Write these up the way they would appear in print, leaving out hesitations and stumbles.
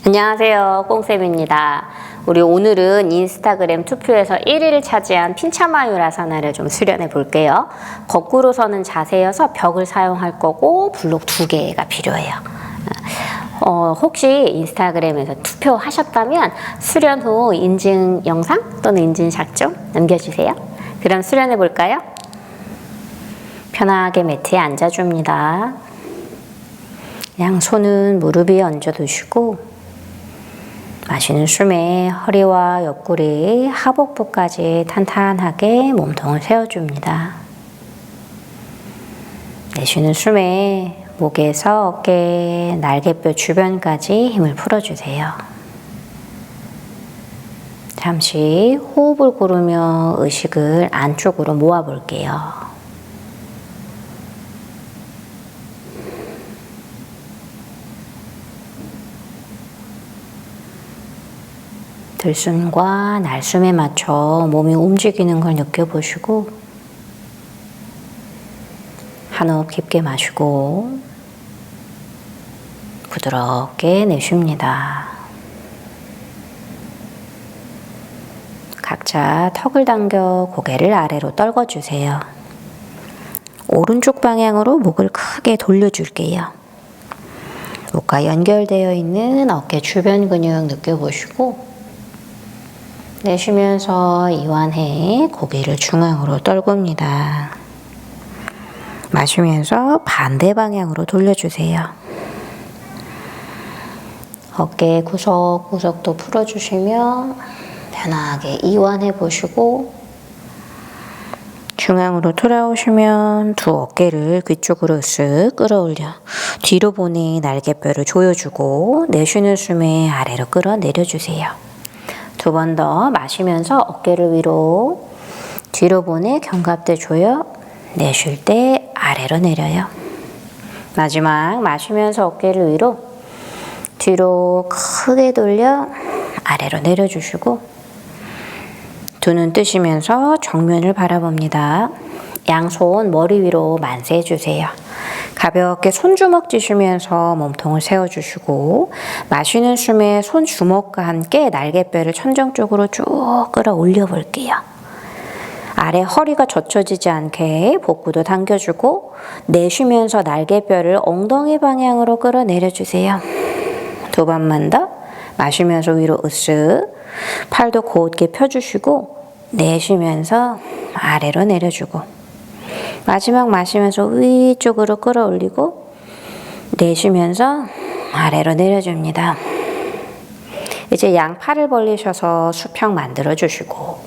안녕하세요, 꽁쌤입니다. 우리 오늘은 인스타그램 투표에서 1위를 차지한 핀차마유라사나를 좀 수련해 볼게요. 거꾸로 서는 자세여서 벽을 사용할 거고 블록 2개가 필요해요. 혹시 인스타그램에서 투표하셨다면 수련 후 인증 영상 또는 인증샷 좀 남겨주세요. 그럼 수련해 볼까요? 편하게 매트에 앉아줍니다. 양손은 무릎 위에 얹어두시고 마시는 숨에 허리와 옆구리, 하복부까지 탄탄하게 몸통을 세워줍니다. 내쉬는 숨에 목에서 어깨, 날개뼈 주변까지 힘을 풀어주세요. 잠시 호흡을 고르며 의식을 안쪽으로 모아볼게요. 들숨과 날숨에 맞춰 몸이 움직이는 걸 느껴보시고 한 호흡 깊게 마시고 부드럽게 내쉽니다. 각자 턱을 당겨 고개를 아래로 떨궈주세요. 오른쪽 방향으로 목을 크게 돌려줄게요. 목과 연결되어 있는 어깨 주변 근육 느껴보시고 내쉬면서 이완해 고개를 중앙으로 떨굽니다. 마시면서 반대 방향으로 돌려주세요. 어깨 구석구석도 풀어주시며 편하게 이완해 보시고 중앙으로 돌아오시면 두 어깨를 귀 쪽으로 쓱 끌어올려 뒤로 보내 날개뼈를 조여주고 내쉬는 숨에 아래로 끌어내려주세요. 두 번 더 마시면서 어깨를 위로 뒤로 보내 견갑대 조여 내쉴 때 아래로 내려요. 마지막 마시면서 어깨를 위로 뒤로 크게 돌려 아래로 내려주시고 두 눈 뜨시면서 정면을 바라봅니다. 양손 머리 위로 만세해주세요. 가볍게 손주먹 쥐시면서 몸통을 세워주시고 마시는 숨에 손주먹과 함께 날개뼈를 천정 쪽으로 쭉 끌어올려 볼게요. 아래 허리가 젖혀지지 않게 복부도 당겨주고 내쉬면서 날개뼈를 엉덩이 방향으로 끌어내려주세요. 두 번만 더 마시면서 위로 으쓱 팔도 곧게 펴주시고 내쉬면서 아래로 내려주고 마지막 마시면서 위쪽으로 끌어올리고 내쉬면서 아래로 내려줍니다. 이제 양팔을 벌리셔서 수평 만들어주시고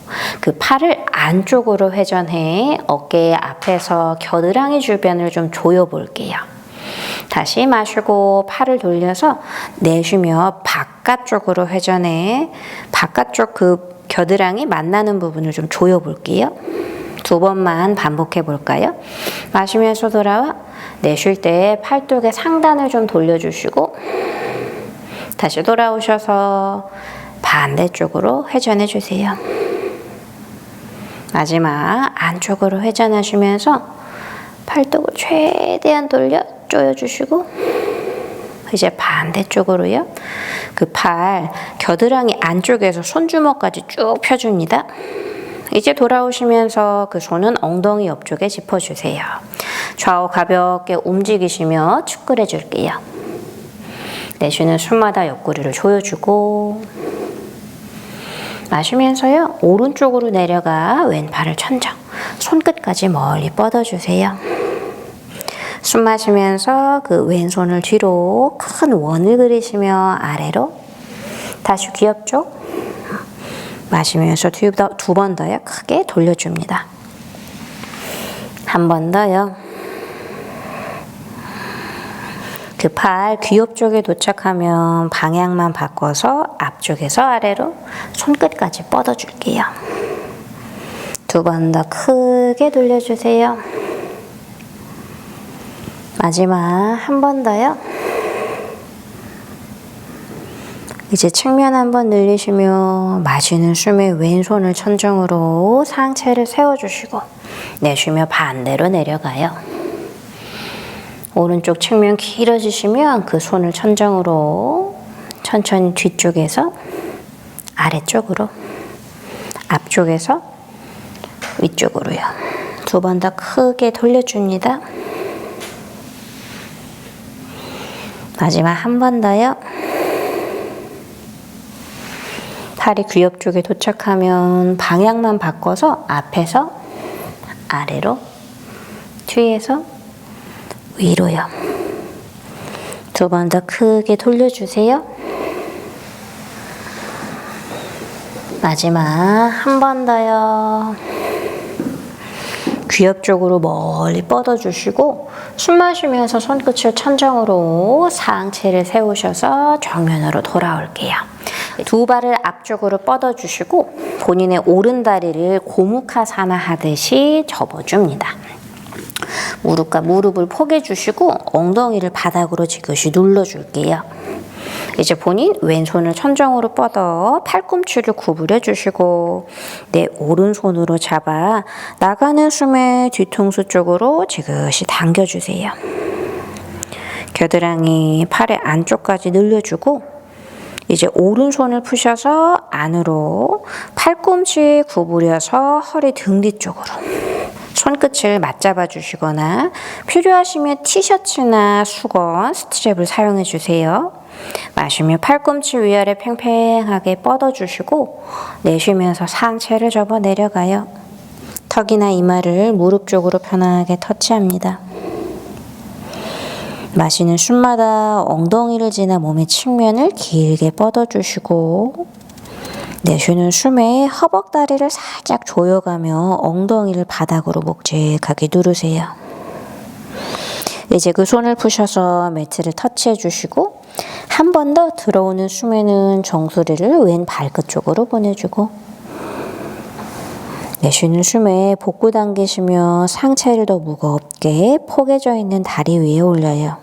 그 팔을 안쪽으로 회전해 어깨 앞에서 겨드랑이 주변을 좀 조여볼게요. 다시 마시고 팔을 돌려서 내쉬며 바깥쪽으로 회전해 바깥쪽 그 겨드랑이 만나는 부분을 좀 조여볼게요. 두 번만 반복해 볼까요? 마시면서 돌아와 내쉴 때 팔뚝의 상단을 좀 돌려주시고 다시 돌아오셔서 반대쪽으로 회전해 주세요. 마지막 안쪽으로 회전하시면서 팔뚝을 최대한 돌려 조여주시고 이제 반대쪽으로요. 그 팔 겨드랑이 안쪽에서 손주먹까지 쭉 펴줍니다. 이제 돌아오시면서 그 손은 엉덩이 옆쪽에 짚어주세요. 좌우 가볍게 움직이시며 축끌해 줄게요. 내쉬는 숨마다 옆구리를 조여주고 마시면서요. 오른쪽으로 내려가 왼팔을 천정, 손끝까지 멀리 뻗어주세요. 숨 마시면서 그 왼손을 뒤로 큰 원을 그리시며 아래로 다시 귀 옆쪽 마시면서 두 번 더요. 크게 돌려줍니다. 한 번 더요. 그 팔 귀 옆쪽에 도착하면 방향만 바꿔서 앞쪽에서 아래로 손끝까지 뻗어줄게요. 두 번 더 크게 돌려주세요. 마지막 한 번 더요. 이제 측면 한번 늘리시며 마시는 숨에 왼손을 천정으로 상체를 세워주시고 내쉬며 반대로 내려가요. 오른쪽 측면 길어지시면 그 손을 천정으로 천천히 뒤쪽에서 아래쪽으로, 앞쪽에서 위쪽으로요. 2번 더 크게 돌려줍니다. 마지막 한 번 더요. 팔이 귀 옆쪽에 도착하면 방향만 바꿔서 앞에서 아래로, 뒤에서 위로요. 2번 더 크게 돌려주세요. 마지막 한 번 더요. 귀 옆쪽으로 멀리 뻗어주시고 숨 마시면서 손끝을 천정으로 상체를 세우셔서 정면으로 돌아올게요. 2발을 앞쪽으로 뻗어주시고 본인의 오른 다리를 고무카사나 하듯이 접어줍니다. 무릎과 무릎을 포개주시고 엉덩이를 바닥으로 지그시 눌러줄게요. 이제 본인 왼손을 천정으로 뻗어 팔꿈치를 구부려 주시고 내 오른손으로 잡아 나가는 숨에 뒤통수 쪽으로 지그시 당겨주세요. 겨드랑이 팔의 안쪽까지 늘려주고 이제 오른손을 푸셔서 안으로 팔꿈치 구부려서 허리 등 뒤쪽으로 손끝을 맞잡아 주시거나 필요하시면 티셔츠나 수건, 스트랩을 사용해 주세요. 마시며 팔꿈치 위아래 팽팽하게 뻗어주시고 내쉬면서 상체를 접어 내려가요. 턱이나 이마를 무릎 쪽으로 편하게 터치합니다. 마시는 숨마다 엉덩이를 지나 몸의 측면을 길게 뻗어주시고 내쉬는 숨에 허벅다리를 살짝 조여가며 엉덩이를 바닥으로 묵직하게 누르세요. 이제 그 손을 푸셔서 매트를 터치해 주시고 한 번 더 들어오는 숨에는 정수리를 왼 발끝 쪽으로 보내주고 내쉬는 숨에 복부 당기시며 상체를 더 무겁게 포개져 있는 다리 위에 올려요.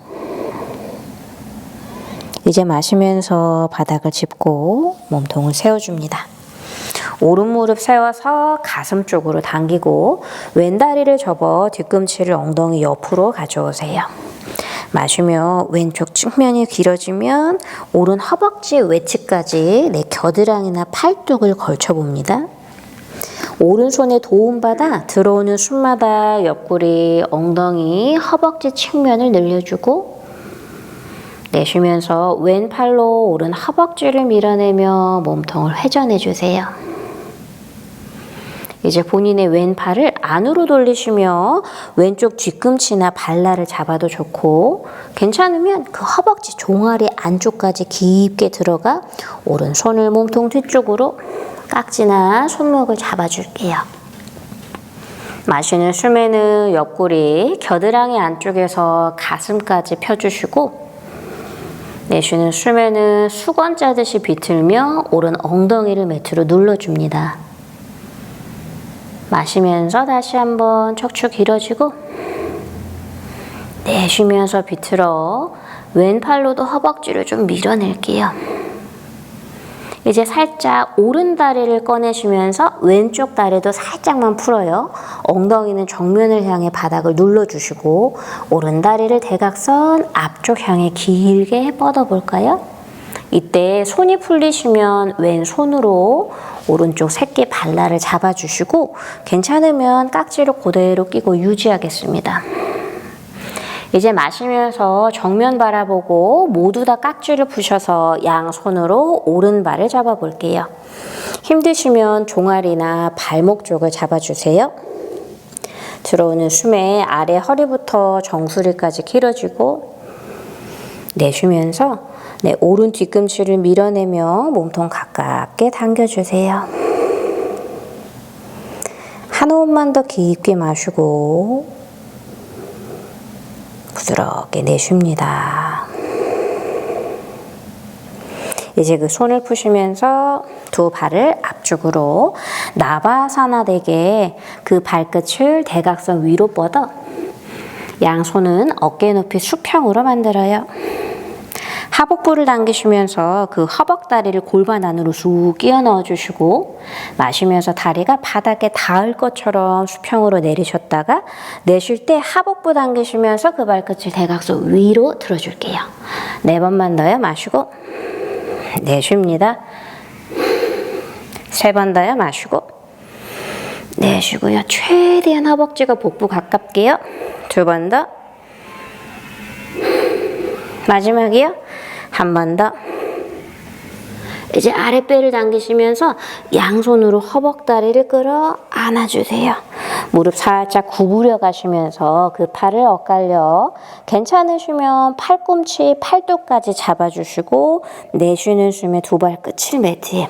이제 마시면서 바닥을 짚고 몸통을 세워줍니다. 오른 무릎 세워서 가슴 쪽으로 당기고 왼 다리를 접어 뒤꿈치를 엉덩이 옆으로 가져오세요. 마시며 왼쪽 측면이 길어지면 오른 허벅지 외측까지 내 겨드랑이나 팔뚝을 걸쳐봅니다. 오른손에 도움받아 들어오는 숨마다 옆구리, 엉덩이, 허벅지 측면을 늘려주고 내쉬면서 왼팔로 오른 허벅지를 밀어내며 몸통을 회전해주세요. 이제 본인의 왼팔을 안으로 돌리시며 왼쪽 뒤꿈치나 발날을 잡아도 좋고 괜찮으면 그 허벅지 종아리 안쪽까지 깊게 들어가 오른손을 몸통 뒤쪽으로 깍지나 손목을 잡아줄게요. 마시는 숨에는 옆구리, 겨드랑이 안쪽에서 가슴까지 펴주시고 내쉬는 숨에는 수건 짜듯이 비틀며 오른 엉덩이를 매트로 눌러줍니다. 마시면서 다시 한번 척추 길어지고 내쉬면서 비틀어 왼팔로도 허벅지를 좀 밀어낼게요. 이제 살짝 오른 다리를 꺼내시면서 왼쪽 다리도 살짝만 풀어요. 엉덩이는 정면을 향해 바닥을 눌러주시고 오른 다리를 대각선 앞쪽 향해 길게 뻗어볼까요? 이때 손이 풀리시면 왼손으로 오른쪽 새끼 발날을 잡아주시고 괜찮으면 깍지를 그대로 끼고 유지하겠습니다. 이제 마시면서 정면 바라보고 모두 다 깍지를 푸셔서 양손으로 오른발을 잡아볼게요. 힘드시면 종아리나 발목 쪽을 잡아주세요. 들어오는 숨에 아래 허리부터 정수리까지 길어지고 내쉬면서 내 오른 뒤꿈치를 밀어내며 몸통 가깝게 당겨주세요. 한 호흡만 더 깊게 마시고 부드럽게 내쉽니다. 이제 그 손을 푸시면서 두 발을 앞쪽으로 나바사나 되게 그 발끝을 대각선 위로 뻗어 양손은 어깨 높이 수평으로 만들어요. 하복부를 당기시면서 그 허벅다리를 골반 안으로 쑥 끼워 넣어주시고 마시면서 다리가 바닥에 닿을 것처럼 수평으로 내리셨다가 내쉴 때 하복부 당기시면서 그 발끝을 대각선 위로 들어줄게요. 4번만 더요. 마시고 내쉽니다. 3번 더요. 마시고 내쉬고요. 최대한 허벅지가 복부 가깝게요. 2번 더. 마지막이요. 한 번 더. 이제 아랫배를 당기시면서 양손으로 허벅다리를 끌어 안아주세요. 무릎 살짝 구부려 가시면서 그 팔을 엇갈려. 괜찮으시면 팔꿈치, 팔뚝까지 잡아주시고 내쉬는 숨에 두 발끝을 매트에.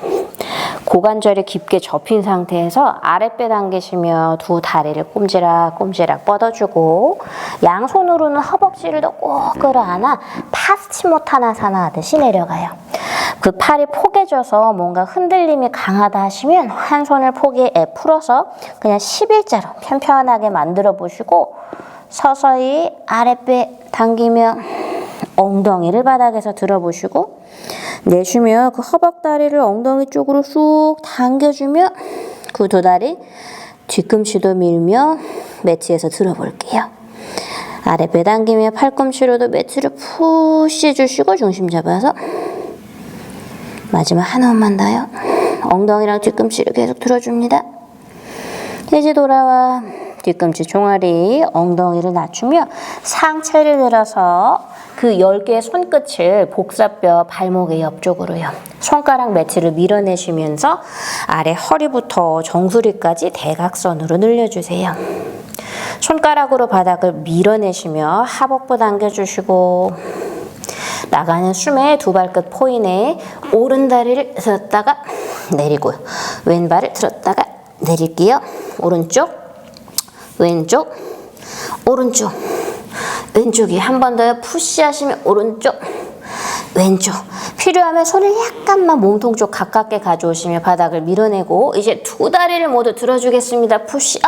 고관절이 깊게 접힌 상태에서 아랫배 당기시며 두 다리를 꼼지락꼼지락 뻗어주고 양손으로는 허벅지를 더 꼭 끌어안아 파스치모타나사나 하듯이 내려가요. 그 팔이 포개져서 뭔가 흔들림이 강하다 하시면 한 손을 포개에 풀어서 그냥 11자로 편편하게 만들어 보시고 서서히 아랫배 당기며 엉덩이를 바닥에서 들어보시고 내쉬며 그 허벅다리를 엉덩이 쪽으로 쑥 당겨주며 그 두 다리 뒤꿈치도 밀며 매트에서 들어볼게요. 아랫배 당기며 팔꿈치로도 매트를 푸시 주시고 중심 잡아서 마지막 한 호흡만 더요. 엉덩이랑 뒤꿈치를 계속 들어줍니다. 이제 돌아와 뒤꿈치 종아리 엉덩이를 낮추며 상체를 들어서 그 10개의 손끝을 복사뼈 발목의 옆쪽으로요. 손가락 매트를 밀어내시면서 아래 허리부터 정수리까지 대각선으로 늘려주세요. 손가락으로 바닥을 밀어내시며 하복부 당겨주시고 나가는 숨에 두 발끝 포인에 오른 다리를 들었다가 내리고요. 왼발을 들었다가 내릴게요. 오른쪽, 왼쪽, 오른쪽, 왼쪽이 한 번 더 푸시하시면 오른쪽, 왼쪽. 필요하면 손을 약간만 몸통 쪽 가깝게 가져오시며 바닥을 밀어내고 이제 두 다리를 모두 들어주겠습니다. 푸시업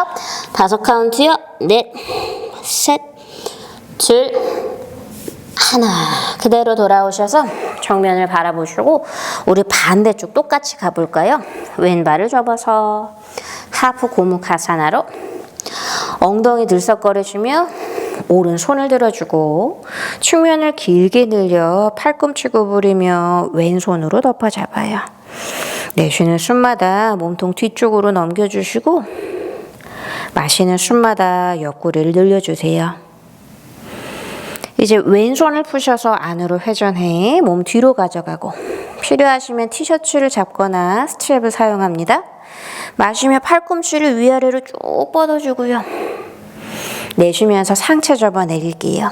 5 카운트요. 넷, 셋, 둘, 하나. 그대로 돌아오셔서 정면을 바라보시고 우리 반대쪽 똑같이 가볼까요? 왼발을 접어서 하프 고무카사나로 엉덩이 들썩거리시며 오른손을 들어주고 측면을 길게 늘려 팔꿈치 구부리며 왼손으로 덮어 잡아요. 내쉬는 숨마다 몸통 뒤쪽으로 넘겨주시고 마시는 숨마다 옆구리를 늘려주세요. 이제 왼손을 푸셔서 안으로 회전해 몸 뒤로 가져가고 필요하시면 티셔츠를 잡거나 스트랩을 사용합니다. 마시며 팔꿈치를 위아래로 쭉 뻗어주고요. 내쉬면서 상체 접어 내릴게요.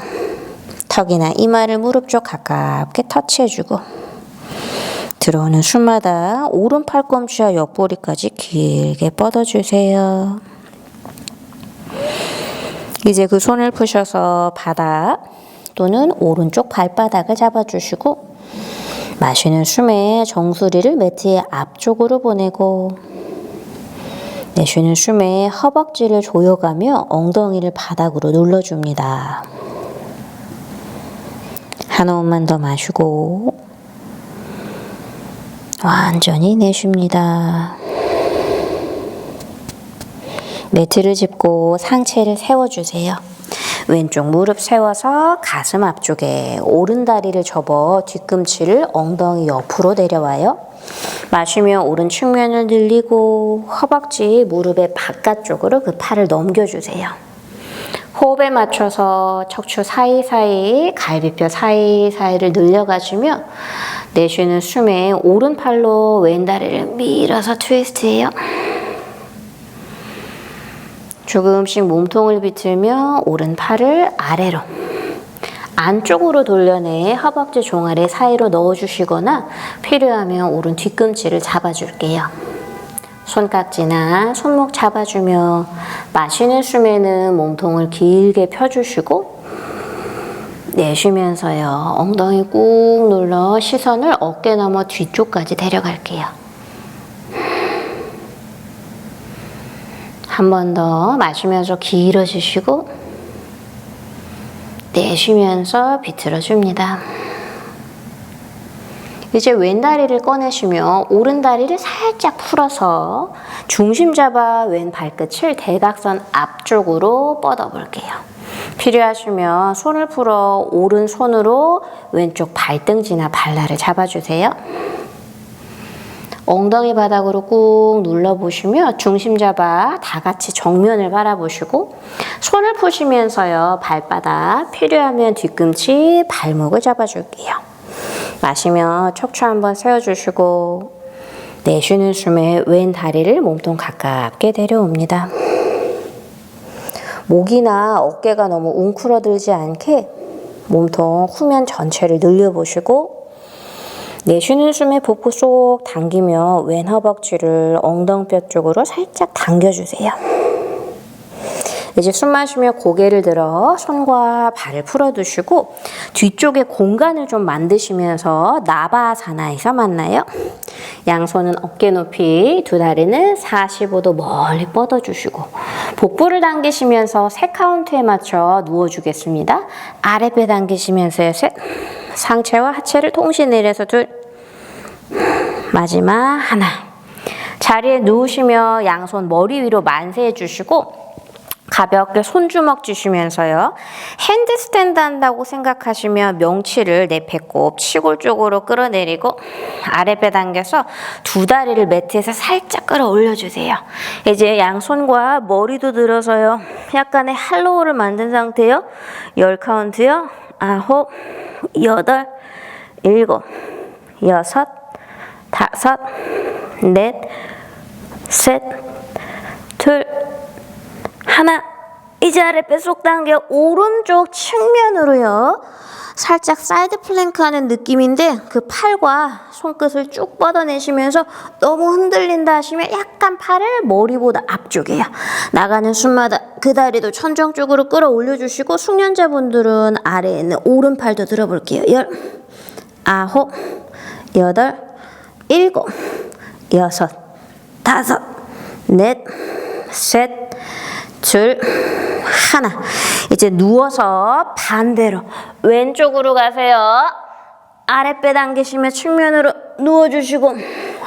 턱이나 이마를 무릎 쪽 가깝게 터치해주고 들어오는 숨마다 오른 팔꿈치와 옆구리까지 길게 뻗어주세요. 이제 그 손을 푸셔서 바닥 또는 오른쪽 발바닥을 잡아주시고 마시는 숨에 정수리를 매트의 앞쪽으로 보내고 내쉬는 숨에 허벅지를 조여가며 엉덩이를 바닥으로 눌러줍니다. 한 호흡만 더 마시고 완전히 내쉽니다. 매트를 짚고 상체를 세워주세요. 왼쪽 무릎 세워서 가슴 앞쪽에 오른 다리를 접어 뒤꿈치를 엉덩이 옆으로 내려와요. 마시며 오른 측면을 늘리고 허벅지 무릎의 바깥쪽으로 그 팔을 넘겨주세요. 호흡에 맞춰서 척추 사이사이, 갈비뼈 사이사이를 늘려가시며 내쉬는 숨에 오른팔로 왼다리를 밀어서 트위스트해요. 조금씩 몸통을 비틀며 오른팔을 아래로 안쪽으로 돌려내 허벅지 종아리 사이로 넣어주시거나 필요하면 오른 뒤꿈치를 잡아줄게요. 손깍지나 손목 잡아주며 마시는 숨에는 몸통을 길게 펴주시고 내쉬면서요. 엉덩이 꾹 눌러 시선을 어깨 너머 뒤쪽까지 데려갈게요. 한 번 더 마시면서 길어지시고 내쉬면서 비틀어줍니다. 이제 왼다리를 꺼내시며 오른다리를 살짝 풀어서 중심 잡아 왼 발끝을 대각선 앞쪽으로 뻗어볼게요. 필요하시면 손을 풀어 오른손으로 왼쪽 발등지나 발날을 잡아주세요. 엉덩이 바닥으로 꾹 눌러보시며 중심 잡아 다 같이 정면을 바라보시고 손을 푸시면서요. 발바닥 필요하면 뒤꿈치 발목을 잡아줄게요. 마시며 척추 한번 세워주시고 내쉬는 숨에 왼 다리를 몸통 가깝게 데려옵니다. 목이나 어깨가 너무 웅크러들지 않게 몸통 후면 전체를 늘려보시고 내쉬는 숨에 복부 쏙 당기며 왼 허벅지를 엉덩뼈 쪽으로 살짝 당겨주세요. 이제 숨 마시며 고개를 들어 손과 발을 풀어두시고 뒤쪽에 공간을 좀 만드시면서 나바아사나에서 만나요. 양손은 어깨 높이, 두 다리는 45도 멀리 뻗어주시고 복부를 당기시면서 세 카운트에 맞춰 누워주겠습니다. 아랫배 당기시면서요. 셋. 상체와 하체를 동시에 내려서 둘. 마지막 하나. 자리에 누우시며 양손 머리 위로 만세해 주시고 가볍게 손주먹 쥐시면서요. 핸드스탠드 한다고 생각하시며 명치를 내 배꼽 치골 쪽으로 끌어내리고 아랫배 당겨서 두 다리를 매트에서 살짝 끌어올려주세요. 이제 양손과 머리도 들어서요. 약간의 할로우를 만든 상태요. 10카운트요. 9, 8, 7, 6, 5, 4, 3, 2, 하나. 이제 아랫배 쏙 당겨 오른쪽 측면으로요. 살짝 사이드 플랭크 하는 느낌인데 그 팔과 손끝을 쭉 뻗어내시면서 너무 흔들린다 하시면 약간 팔을 머리보다 앞쪽에요. 나가는 숨마다 그 다리도 천정 쪽으로 끌어올려 주시고 숙련자분들은 아래에 있는 오른팔도 들어볼게요. 10, 9, 8, 7, 6, 5, 4, 3, 2, 하나. 이제 누워서 반대로 왼쪽으로 가세요. 아랫배 당기시며 측면으로 누워주시고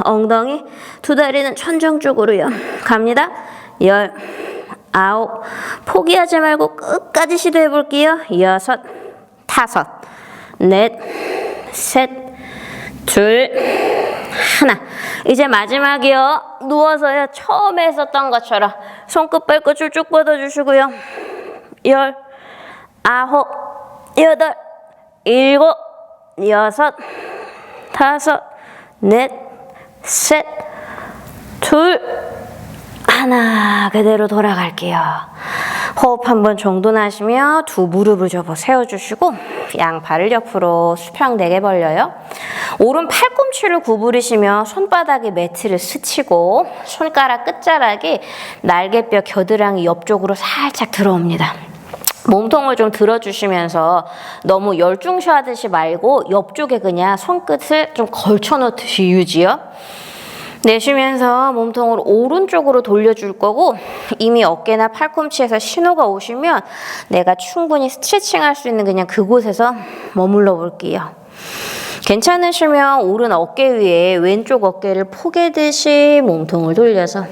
엉덩이 두 다리는 천정 쪽으로요. 갑니다. 10, 9, 포기하지 말고 끝까지 시도해 볼게요. 6, 5, 4, 3, 2, 하나. 이제 마지막이요. 누워서요. 처음에 했었던 것처럼 손끝 발끝을 쭉 뻗어주시고요. 10, 9, 8, 7, 6, 5, 4, 3, 2, 하나. 그대로 돌아갈게요. 호흡 한번 정돈하시며 두 무릎을 접어 세워주시고 양팔을 옆으로 수평되게 벌려요. 오른 팔꿈치를 구부리시며 손바닥에 매트를 스치고 손가락 끝자락이 날개뼈 겨드랑이 옆쪽으로 살짝 들어옵니다. 몸통을 좀 들어주시면서 너무 열중셔하듯이 말고 옆쪽에 그냥 손끝을 좀 걸쳐놓듯이 유지요. 내쉬면서 몸통을 오른쪽으로 돌려줄 거고 이미 어깨나 팔꿈치에서 신호가 오시면 내가 충분히 스트레칭할 수 있는 그냥 그곳에서 머물러 볼게요. 괜찮으시면 오른 어깨 위에 왼쪽 어깨를 포개듯이 몸통을 돌려서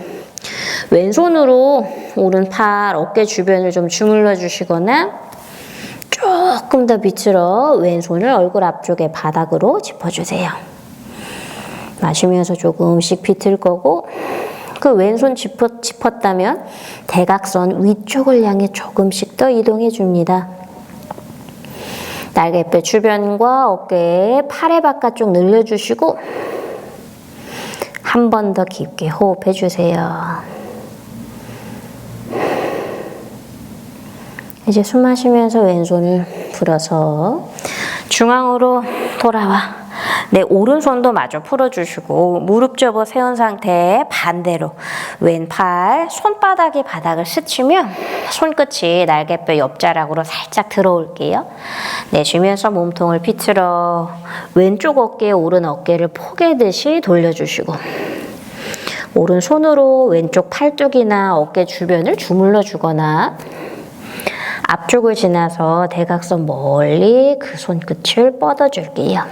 왼손으로 오른팔 어깨 주변을 좀 주물러 주시거나 조금 더 밑으로 왼손을 얼굴 앞쪽에 바닥으로 짚어주세요. 마시면서 조금씩 비틀 거고 그 왼손 짚었다면 대각선 위쪽을 향해 조금씩 더 이동해 줍니다. 날개뼈 주변과 어깨에 팔의 바깥쪽 늘려주시고 한 번 더 깊게 호흡해 주세요. 이제 숨 마시면서 왼손을 풀어서 중앙으로 돌아와 내 오른손도 마저 풀어주시고 무릎 접어 세운 상태에 반대로 왼팔 손바닥이 바닥을 스치며 손끝이 날개뼈 옆자락으로 살짝 들어올게요. 내쉬면서 몸통을 비틀어 왼쪽 어깨에 오른 어깨를 포개듯이 돌려주시고 오른손으로 왼쪽 팔뚝이나 어깨 주변을 주물러 주거나 앞쪽을 지나서 대각선 멀리 그 손끝을 뻗어줄게요.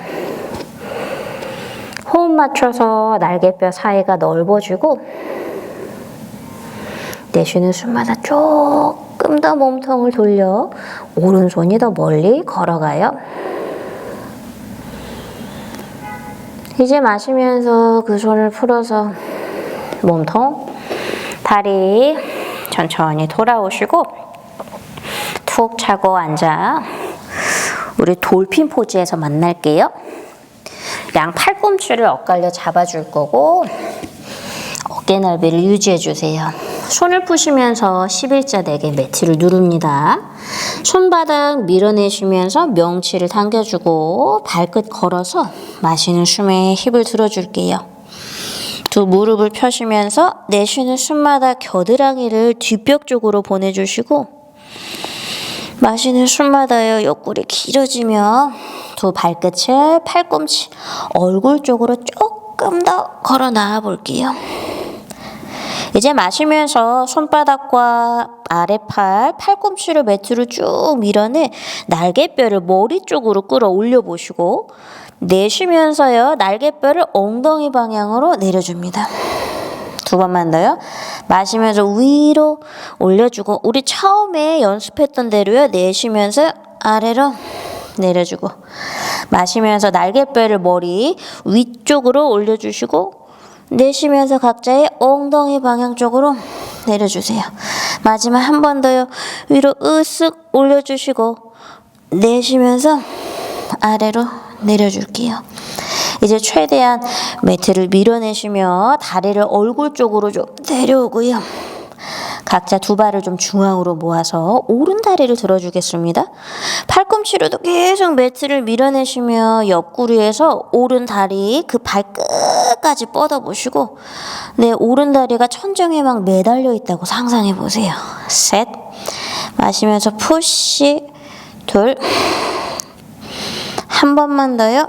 호흡 맞춰서 날개뼈 사이가 넓어지고 내쉬는 숨마다 조금 더 몸통을 돌려 오른손이 더 멀리 걸어가요. 이제 마시면서 그 손을 풀어서 몸통, 다리 천천히 돌아오시고 툭 차고 앉아. 우리 돌핀 포즈에서 만날게요. 양 팔꿈치를 엇갈려 잡아줄 거고 어깨 넓이를 유지해 주세요. 손을 푸시면서 11자 내게 매트를 누릅니다. 손바닥 밀어내시면서 명치를 당겨주고 발끝 걸어서 마시는 숨에 힙을 들어줄게요. 두 무릎을 펴시면서 내쉬는 숨마다 겨드랑이를 뒷벽 쪽으로 보내주시고 마시는 숨마다요 옆구리 길어지며 두 발끝을 팔꿈치 얼굴 쪽으로 조금 더 걸어 나와 볼게요. 이제 마시면서 손바닥과 아래팔, 팔꿈치를 매트로 쭉 밀어내 날개뼈를 머리 쪽으로 끌어올려 보시고 내쉬면서요 날개뼈를 엉덩이 방향으로 내려줍니다. 두 번만 더요. 마시면서 위로 올려주고 우리 처음에 연습했던 대로요. 내쉬면서 아래로 내려주고 마시면서 날개뼈를 머리 위쪽으로 올려주시고 내쉬면서 각자의 엉덩이 방향 쪽으로 내려주세요. 마지막 한 번 더요. 위로 으쓱 올려주시고 내쉬면서 아래로 내려줄게요. 이제 최대한 매트를 밀어내시며 다리를 얼굴 쪽으로 좀 내려오고요. 각자 두 발을 좀 중앙으로 모아서 오른 다리를 들어주겠습니다. 팔꿈치로도 계속 매트를 밀어내시며 옆구리에서 오른 다리 그 발끝까지 뻗어보시고 내 오른 다리가 천정에 막 매달려 있다고 상상해 보세요. 셋, 마시면서 푸시, 둘, 한 번만 더요.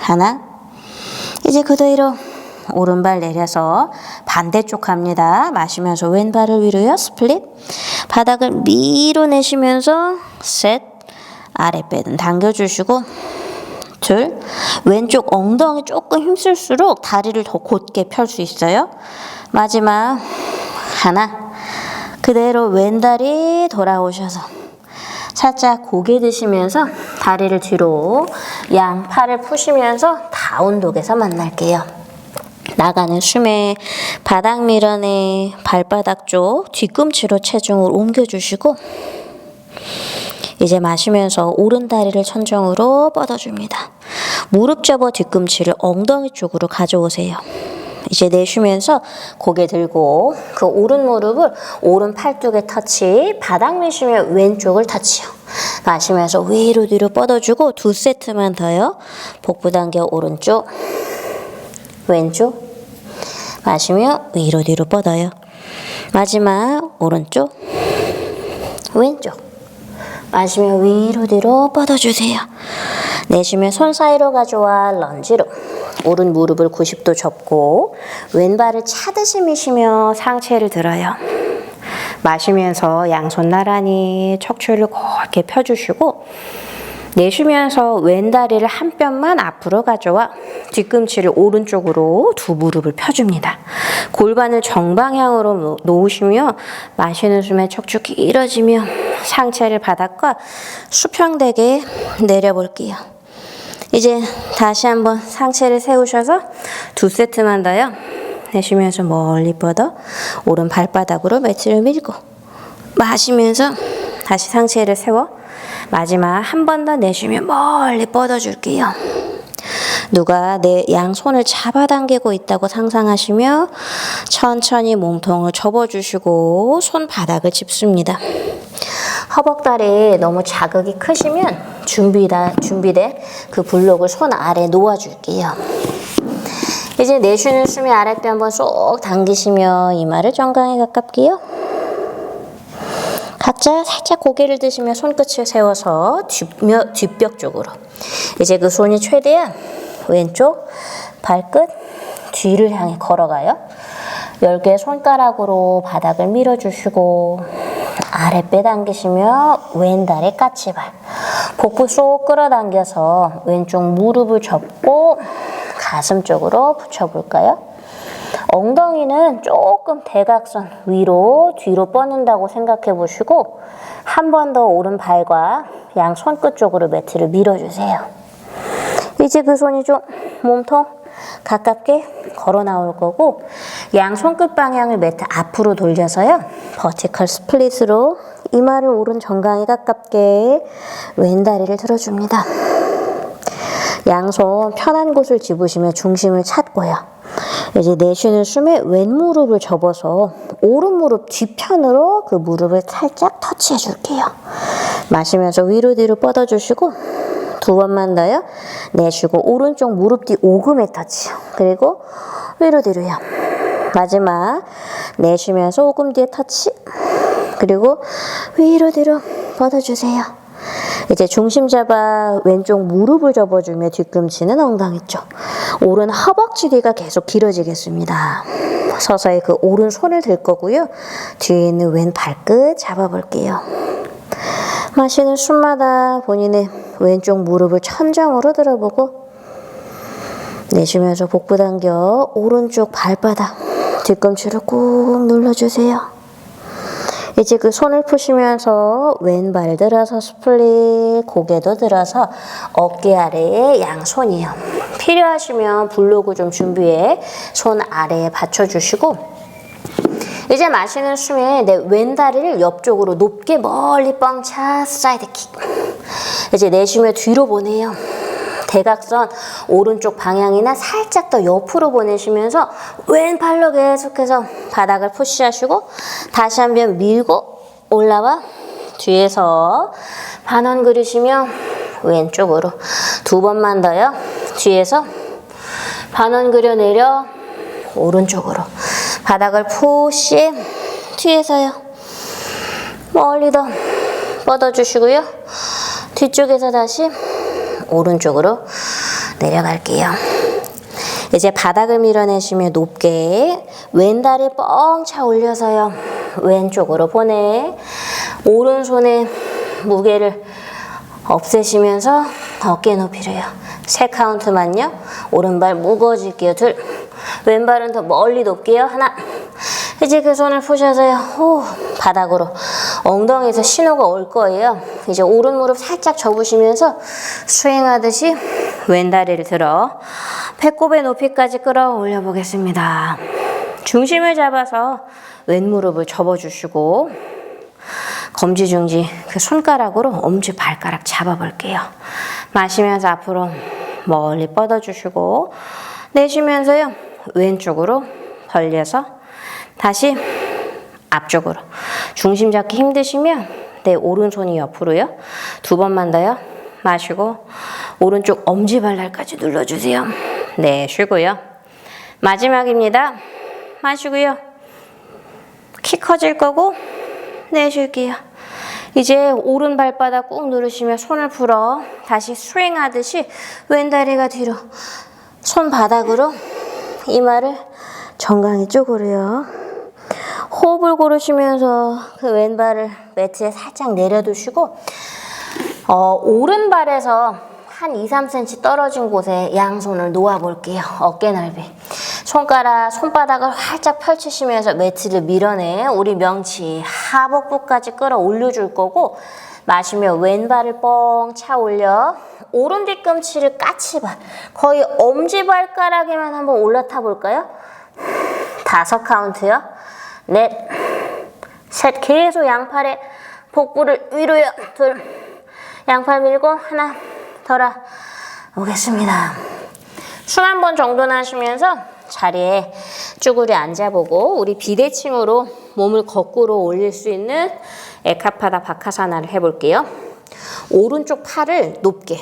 하나. 이제 그대로 오른발 내려서 반대쪽 갑니다. 마시면서 왼발을 위로요. 스플릿. 바닥을 밀어내시면서 셋. 아랫배는 당겨주시고 둘. 왼쪽 엉덩이 조금 힘쓸수록 다리를 더 곧게 펼 수 있어요. 마지막 하나. 그대로 왼다리 돌아오셔서 살짝 고개 드시면서 다리를 뒤로 양 팔을 푸시면서 다운독에서 만날게요. 나가는 숨에 바닥 밀어내 발바닥 쪽 뒤꿈치로 체중을 옮겨주시고 이제 마시면서 오른 다리를 천정으로 뻗어줍니다. 무릎 접어 뒤꿈치를 엉덩이 쪽으로 가져오세요. 이제 내쉬면서 고개 들고 그 오른 무릎을 오른 팔뚝에 터치, 바닥 미시면 왼쪽을 터치요. 마시면서 위로 뒤로 뻗어주고 두 세트만 더요. 복부 당겨 오른쪽, 왼쪽. 마시며 위로 뒤로 뻗어요. 마지막 오른쪽, 왼쪽. 마시며 위로 뒤로 뻗어주세요. 내쉬며 손 사이로 가져와 런지로 오른 무릎을 90도 접고 왼발을 차듯이 미시며 상체를 들어요. 마시면서 양손 나란히 척추를 곧게 펴주시고 내쉬면서 왼다리를 한 뼘만 앞으로 가져와 뒤꿈치를 오른쪽으로 두 무릎을 펴줍니다. 골반을 정방향으로 놓으시며 마시는 숨에 척추 길어지며 상체를 바닥과 수평되게 내려볼게요. 이제 다시 한번 상체를 세우셔서 두 세트만 더요. 내쉬면서 멀리 뻗어 오른 발바닥으로 매트를 밀고 마시면서 다시 상체를 세워 마지막 한 번 더 내쉬며 멀리 뻗어줄게요. 누가 내 양손을 잡아당기고 있다고 상상하시며 천천히 몸통을 접어주시고 손바닥을 짚습니다. 허벅다리 너무 자극이 크시면 준비된 그 블록을 손 아래 놓아줄게요. 이제 내쉬는 숨에 아랫배 한번 쏙 당기시며 이마를 정강에 가깝게요. 각자 살짝 고개를 드시며 손끝을 세워서 뒷벽 쪽으로. 이제 그 손이 최대한 왼쪽 발끝 뒤를 향해 걸어가요. 10개의 손가락으로 바닥을 밀어주시고 아랫배 당기시며 왼다리 까치발. 복부 쏙 끌어당겨서 왼쪽 무릎을 접고 가슴 쪽으로 붙여볼까요? 엉덩이는 조금 대각선 위로 뒤로 뻗는다고 생각해 보시고 한 번 더 오른발과 양 손끝 쪽으로 매트를 밀어주세요. 이제 그 손이 좀 몸통 가깝게 걸어 나올 거고 양 손끝 방향을 매트 앞으로 돌려서요. 버티컬 스플릿으로 이마를 오른 정강이 가깝게 왼다리를 들어줍니다. 양손 편한 곳을 집으시며 중심을 찾고요. 이제 내쉬는 숨에 왼 무릎을 접어서 오른 무릎 뒤편으로 그 무릎을 살짝 터치해 줄게요. 마시면서 위로 뒤로 뻗어주시고 두 번만 더요. 내쉬고 오른쪽 무릎 뒤 오금에 터치. 그리고 위로 뒤로요. 마지막 내쉬면서 오금 뒤에 터치. 그리고 위로 뒤로 뻗어주세요. 이제 중심 잡아 왼쪽 무릎을 접어주며 뒤꿈치는 엉덩이 쪽. 오른 허벅지 뒤가 계속 길어지겠습니다. 서서히 그 오른손을 들 거고요. 뒤에 있는 왼 발끝 잡아볼게요. 마시는 숨마다 본인의 왼쪽 무릎을 천장으로 들어보고 내쉬면서 복부 당겨 오른쪽 발바닥 뒤꿈치를 꾹 눌러주세요. 이제 그 손을 푸시면서 왼발 들어서 스플릿, 고개도 들어서 어깨 아래에 양손이요. 필요하시면 블로그 좀 준비해 손 아래에 받쳐주시고 이제 마시는 숨에 내 왼다리를 옆쪽으로 높게 멀리 뻥차 사이드 킥. 이제 내쉬며 뒤로 보내요. 대각선 오른쪽 방향이나 살짝 더 옆으로 보내시면서 왼팔로 계속해서 바닥을 푸시하시고 다시 한번 밀고 올라와 뒤에서 반원 그리시며 왼쪽으로 두 번만 더요. 뒤에서 반원 그려 내려 오른쪽으로 바닥을 푸시 뒤에서요. 멀리 더 뻗어주시고요. 뒤쪽에서 다시 오른쪽으로 내려갈게요. 이제 바닥을 밀어내시며 높게 왼다리 뻥 차 올려서요. 왼쪽으로 보내 오른손에 무게를 없애시면서 어깨 높이로요. 3카운트만요. 오른발 무거워질게요. 2. 왼발은 더 멀리 높게요. 1. 이제 그 손을 푸셔서요. 호, 바닥으로 엉덩이에서 신호가 올 거예요. 이제 오른 무릎 살짝 접으시면서 수행하듯이 왼다리를 들어 배꼽의 높이까지 끌어올려 보겠습니다. 중심을 잡아서 왼 무릎을 접어주시고 검지중지 그 손가락으로 엄지 발가락 잡아볼게요. 마시면서 앞으로 멀리 뻗어주시고 내쉬면서요. 왼쪽으로 벌려서 다시 앞쪽으로 중심 잡기 힘드시면 내 오른손이 옆으로요. 두 번만 더요. 마시고 오른쪽 엄지발날까지 눌러주세요. 네, 쉬고요. 마지막입니다. 마시고요. 키 커질 거고 내쉴게요. 이제 오른 발바닥 꾹 누르시며 손을 풀어 다시 스윙하듯이 왼다리가 뒤로 손바닥으로 이마를 정강이 쪽으로요. 호흡을 고르시면서 그 왼발을 매트에 살짝 내려두시고 오른발에서 한 2-3cm 떨어진 곳에 양손을 놓아볼게요. 어깨 넓이. 손바닥을 활짝 펼치시면서 매트를 밀어내 우리 명치 하복부까지 끌어올려줄 거고 마시며 왼발을 뻥 차 올려 오른 뒤꿈치를 까치발 거의 엄지발가락에만 한번 올라타 볼까요? 5카운트요. 넷, 셋, 계속 양팔에 복부를 위로요. 2, 양팔 밀고 하나 돌아 오겠습니다. 숨 한 번 정도는 하시면서 자리에 쭈그려 앉아보고 우리 비대칭으로 몸을 거꾸로 올릴 수 있는 에카파다 바카사나를 해볼게요. 오른쪽 팔을 높게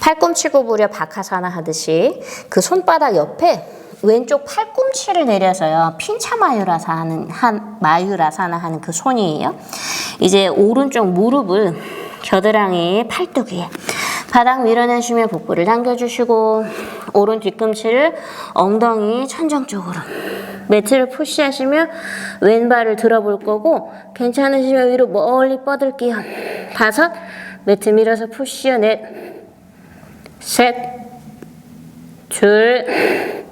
팔꿈치 구부려 바카사나 하듯이 그 손바닥 옆에 왼쪽 팔꿈치를 내려서요. 마유라사나 하는 그 손이에요. 이제 오른쪽 무릎을 겨드랑이 팔뚝 위에 바닥 밀어내시며 복부를 당겨주시고 오른 뒤꿈치를 엉덩이 천정 쪽으로 매트를 푸시하시며 왼발을 들어볼 거고 괜찮으시면 위로 멀리 뻗을게요. 5, 매트 밀어서 푸시요. 4, 셋, 2,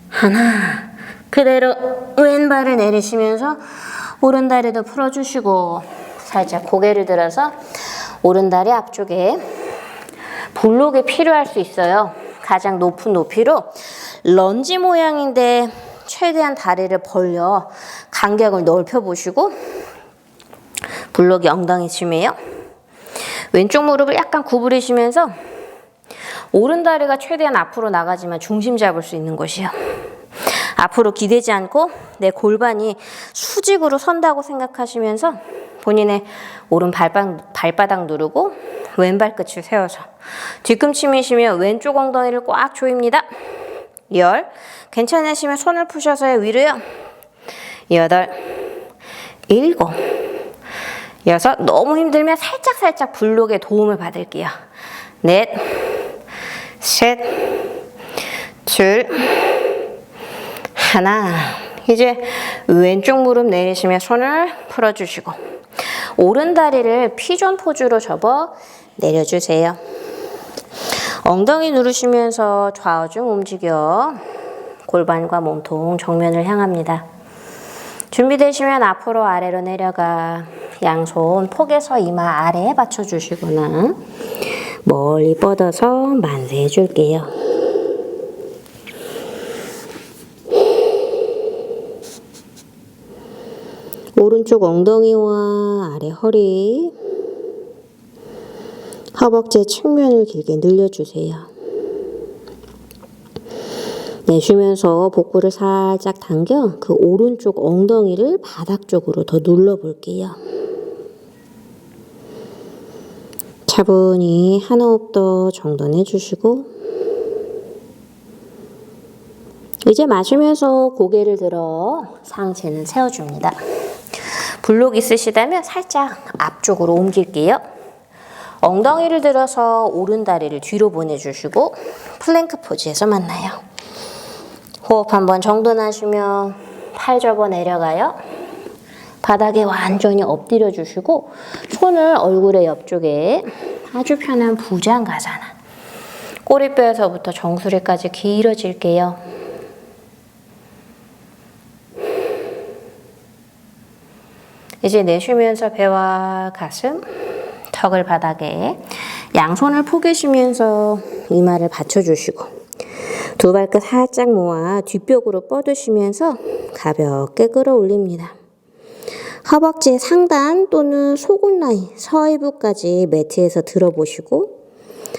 하나. 그대로 왼발을 내리시면서 오른다리도 풀어주시고 살짝 고개를 들어서 오른다리 앞쪽에 블록이 필요할 수 있어요. 가장 높은 높이로 런지 모양인데 최대한 다리를 벌려 간격을 넓혀 보시고 블록이 엉덩이쯤이에요. 왼쪽 무릎을 약간 구부리시면서 오른 다리가 최대한 앞으로 나가지만 중심 잡을 수 있는 곳이요. 앞으로 기대지 않고 내 골반이 수직으로 선다고 생각하시면서 본인의 오른 발바닥 누르고 왼발끝을 세워서 뒤꿈치미시며 왼쪽 엉덩이를 꽉 조입니다. 10. 괜찮으시면 손을 푸셔서 위로요. 8. 7. 6. 너무 힘들면 살짝 블록의 도움을 받을게요. 4. 셋, 둘, 하나. 이제 왼쪽 무릎 내리시며 손을 풀어주시고 오른 다리를 피존 포즈로 접어 내려주세요. 엉덩이 누르시면서 좌우중 움직여 골반과 몸통 정면을 향합니다. 준비되시면 앞으로 아래로 내려가 양손 폭에서 이마 아래에 받쳐주시거나 멀리 뻗어서 만세해 줄게요. 오른쪽 엉덩이와 아래 허리, 허벅지 측면을 길게 늘려주세요. 내쉬면서 복부를 살짝 당겨 그 오른쪽 엉덩이를 바닥 쪽으로 더 눌러볼게요. 차분히 한 호흡 더 정돈해 주시고 이제 마시면서 고개를 들어 상체는 세워줍니다. 블록 있으시다면 살짝 앞쪽으로 옮길게요. 엉덩이를 들어서 오른 다리를 뒤로 보내주시고 플랭크 포즈에서 만나요. 호흡 한번 정돈하시며 팔 접어 내려가요. 바닥에 완전히 엎드려 주시고 손을 얼굴의 옆쪽에 아주 편한 부장가사나 꼬리뼈에서부터 정수리까지 길어질게요. 이제 내쉬면서 배와 가슴, 턱을 바닥에 양손을 포개시면서 이마를 받쳐주시고 두 발끝 살짝 모아 뒷벽으로 뻗으시면서 가볍게 끌어올립니다. 허벅지의 상단 또는 속옷 라인, 서이부까지 매트에서 들어보시고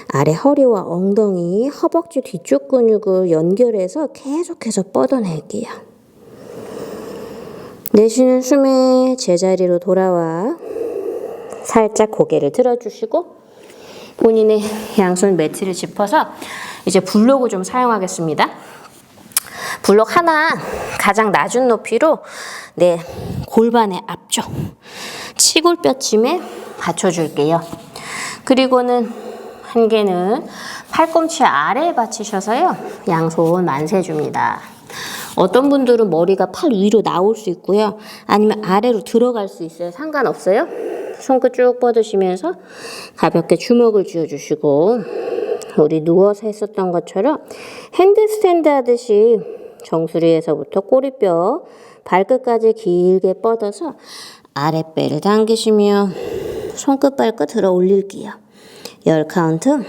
아래 허리와 엉덩이, 허벅지 뒤쪽 근육을 연결해서 계속해서 뻗어낼게요. 내쉬는 숨에 제자리로 돌아와 살짝 고개를 들어주시고 본인의 양손 매트를 짚어서 이제 블록을 좀 사용하겠습니다. 블록 하나 가장 낮은 높이로 내 골반의 앞쪽 치골뼈쯤에 받쳐줄게요. 그리고는 한 개는 팔꿈치 아래에 받치셔서요. 양손 만세줍니다. 어떤 분들은 머리가 팔 위로 나올 수 있고요. 아니면 아래로 들어갈 수 있어요. 상관없어요. 손끝 쭉 뻗으시면서 가볍게 주먹을 쥐어주시고 우리 누워서 했었던 것처럼 핸드스탠드 하듯이 정수리에서부터 꼬리뼈, 발끝까지 길게 뻗어서 아랫배를 당기시며 손끝 발끝 들어 올릴게요. 10카운트.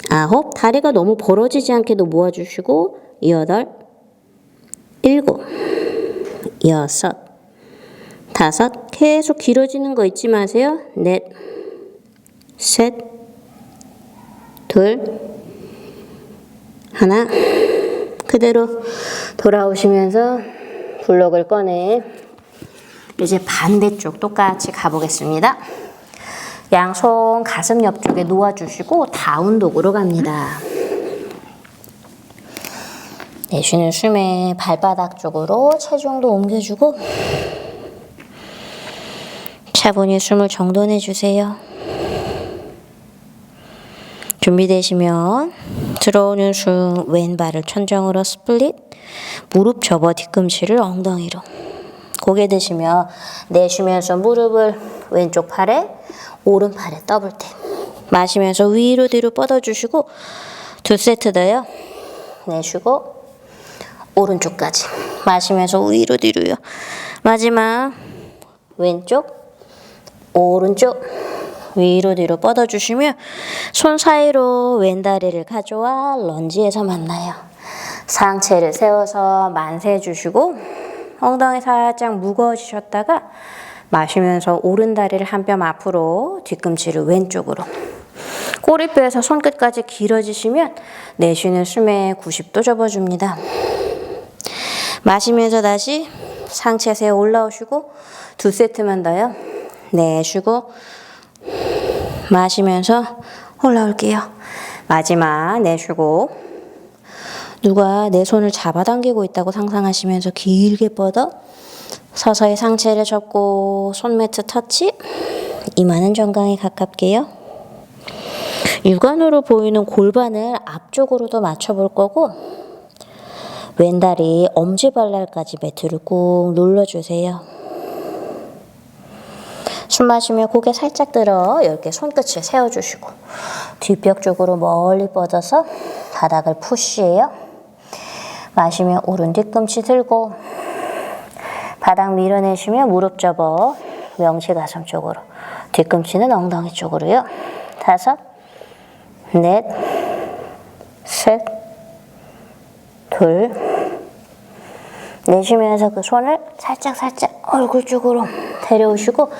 9. 다리가 너무 벌어지지 않게도 모아주시고 8, 7, 6, 5. 계속 길어지는 거 잊지 마세요. 4, 셋, 둘, 하나. 그대로 돌아오시면서 블록을 꺼내 이제 반대쪽 똑같이 가보겠습니다. 양손 가슴 옆쪽에 놓아주시고 다운독으로 갑니다. 내쉬는 숨에 발바닥 쪽으로 체중도 옮겨주고 차분히 숨을 정돈해주세요. 준비되시면 들어오는 숨 왼발을 천정으로 스플릿, 무릎 접어 뒤꿈치를 엉덩이로 고개 드시며 내쉬면서 무릎을 왼쪽 팔에 오른팔에 더블 탭 마시면서 위로 뒤로 뻗어주시고 2세트 더요. 내쉬고 오른쪽까지 마시면서 위로 뒤로요. 마지막 왼쪽 오른쪽 위로 뒤로 뻗어주시면 손 사이로 왼다리를 가져와 런지에서 만나요. 상체를 세워서 만세 해주시고 엉덩이 살짝 무거워지셨다가 마시면서 오른다리를 한 뼘 앞으로 뒤꿈치를 왼쪽으로 꼬리뼈에서 손끝까지 길어지시면 내쉬는 숨에 90도 접어줍니다. 마시면서 다시 상체 세워 올라오시고 2세트만 더요. 내쉬고 마시면서 올라올게요. 마지막 내쉬고 누가 내 손을 잡아당기고 있다고 상상하시면서 길게 뻗어 서서히 상체를 접고 손매트 터치, 이마는 정강에 가깝게요. 육안으로 보이는 골반을 앞쪽으로도 맞춰볼 거고 왼다리 엄지발날까지 매트를 꾹 눌러주세요. 숨 마시며 고개 살짝 들어 이렇게 손끝을 세워주시고 뒷벽 쪽으로 멀리 뻗어서 바닥을 푸시해요. 마시며 오른 뒤꿈치 들고 바닥 밀어내시며 무릎 접어 명치 가슴 쪽으로 뒤꿈치는 엉덩이 쪽으로요. 5, 4, 셋, 둘 내쉬면서 그 손을 살짝 얼굴 쪽으로 데려오시고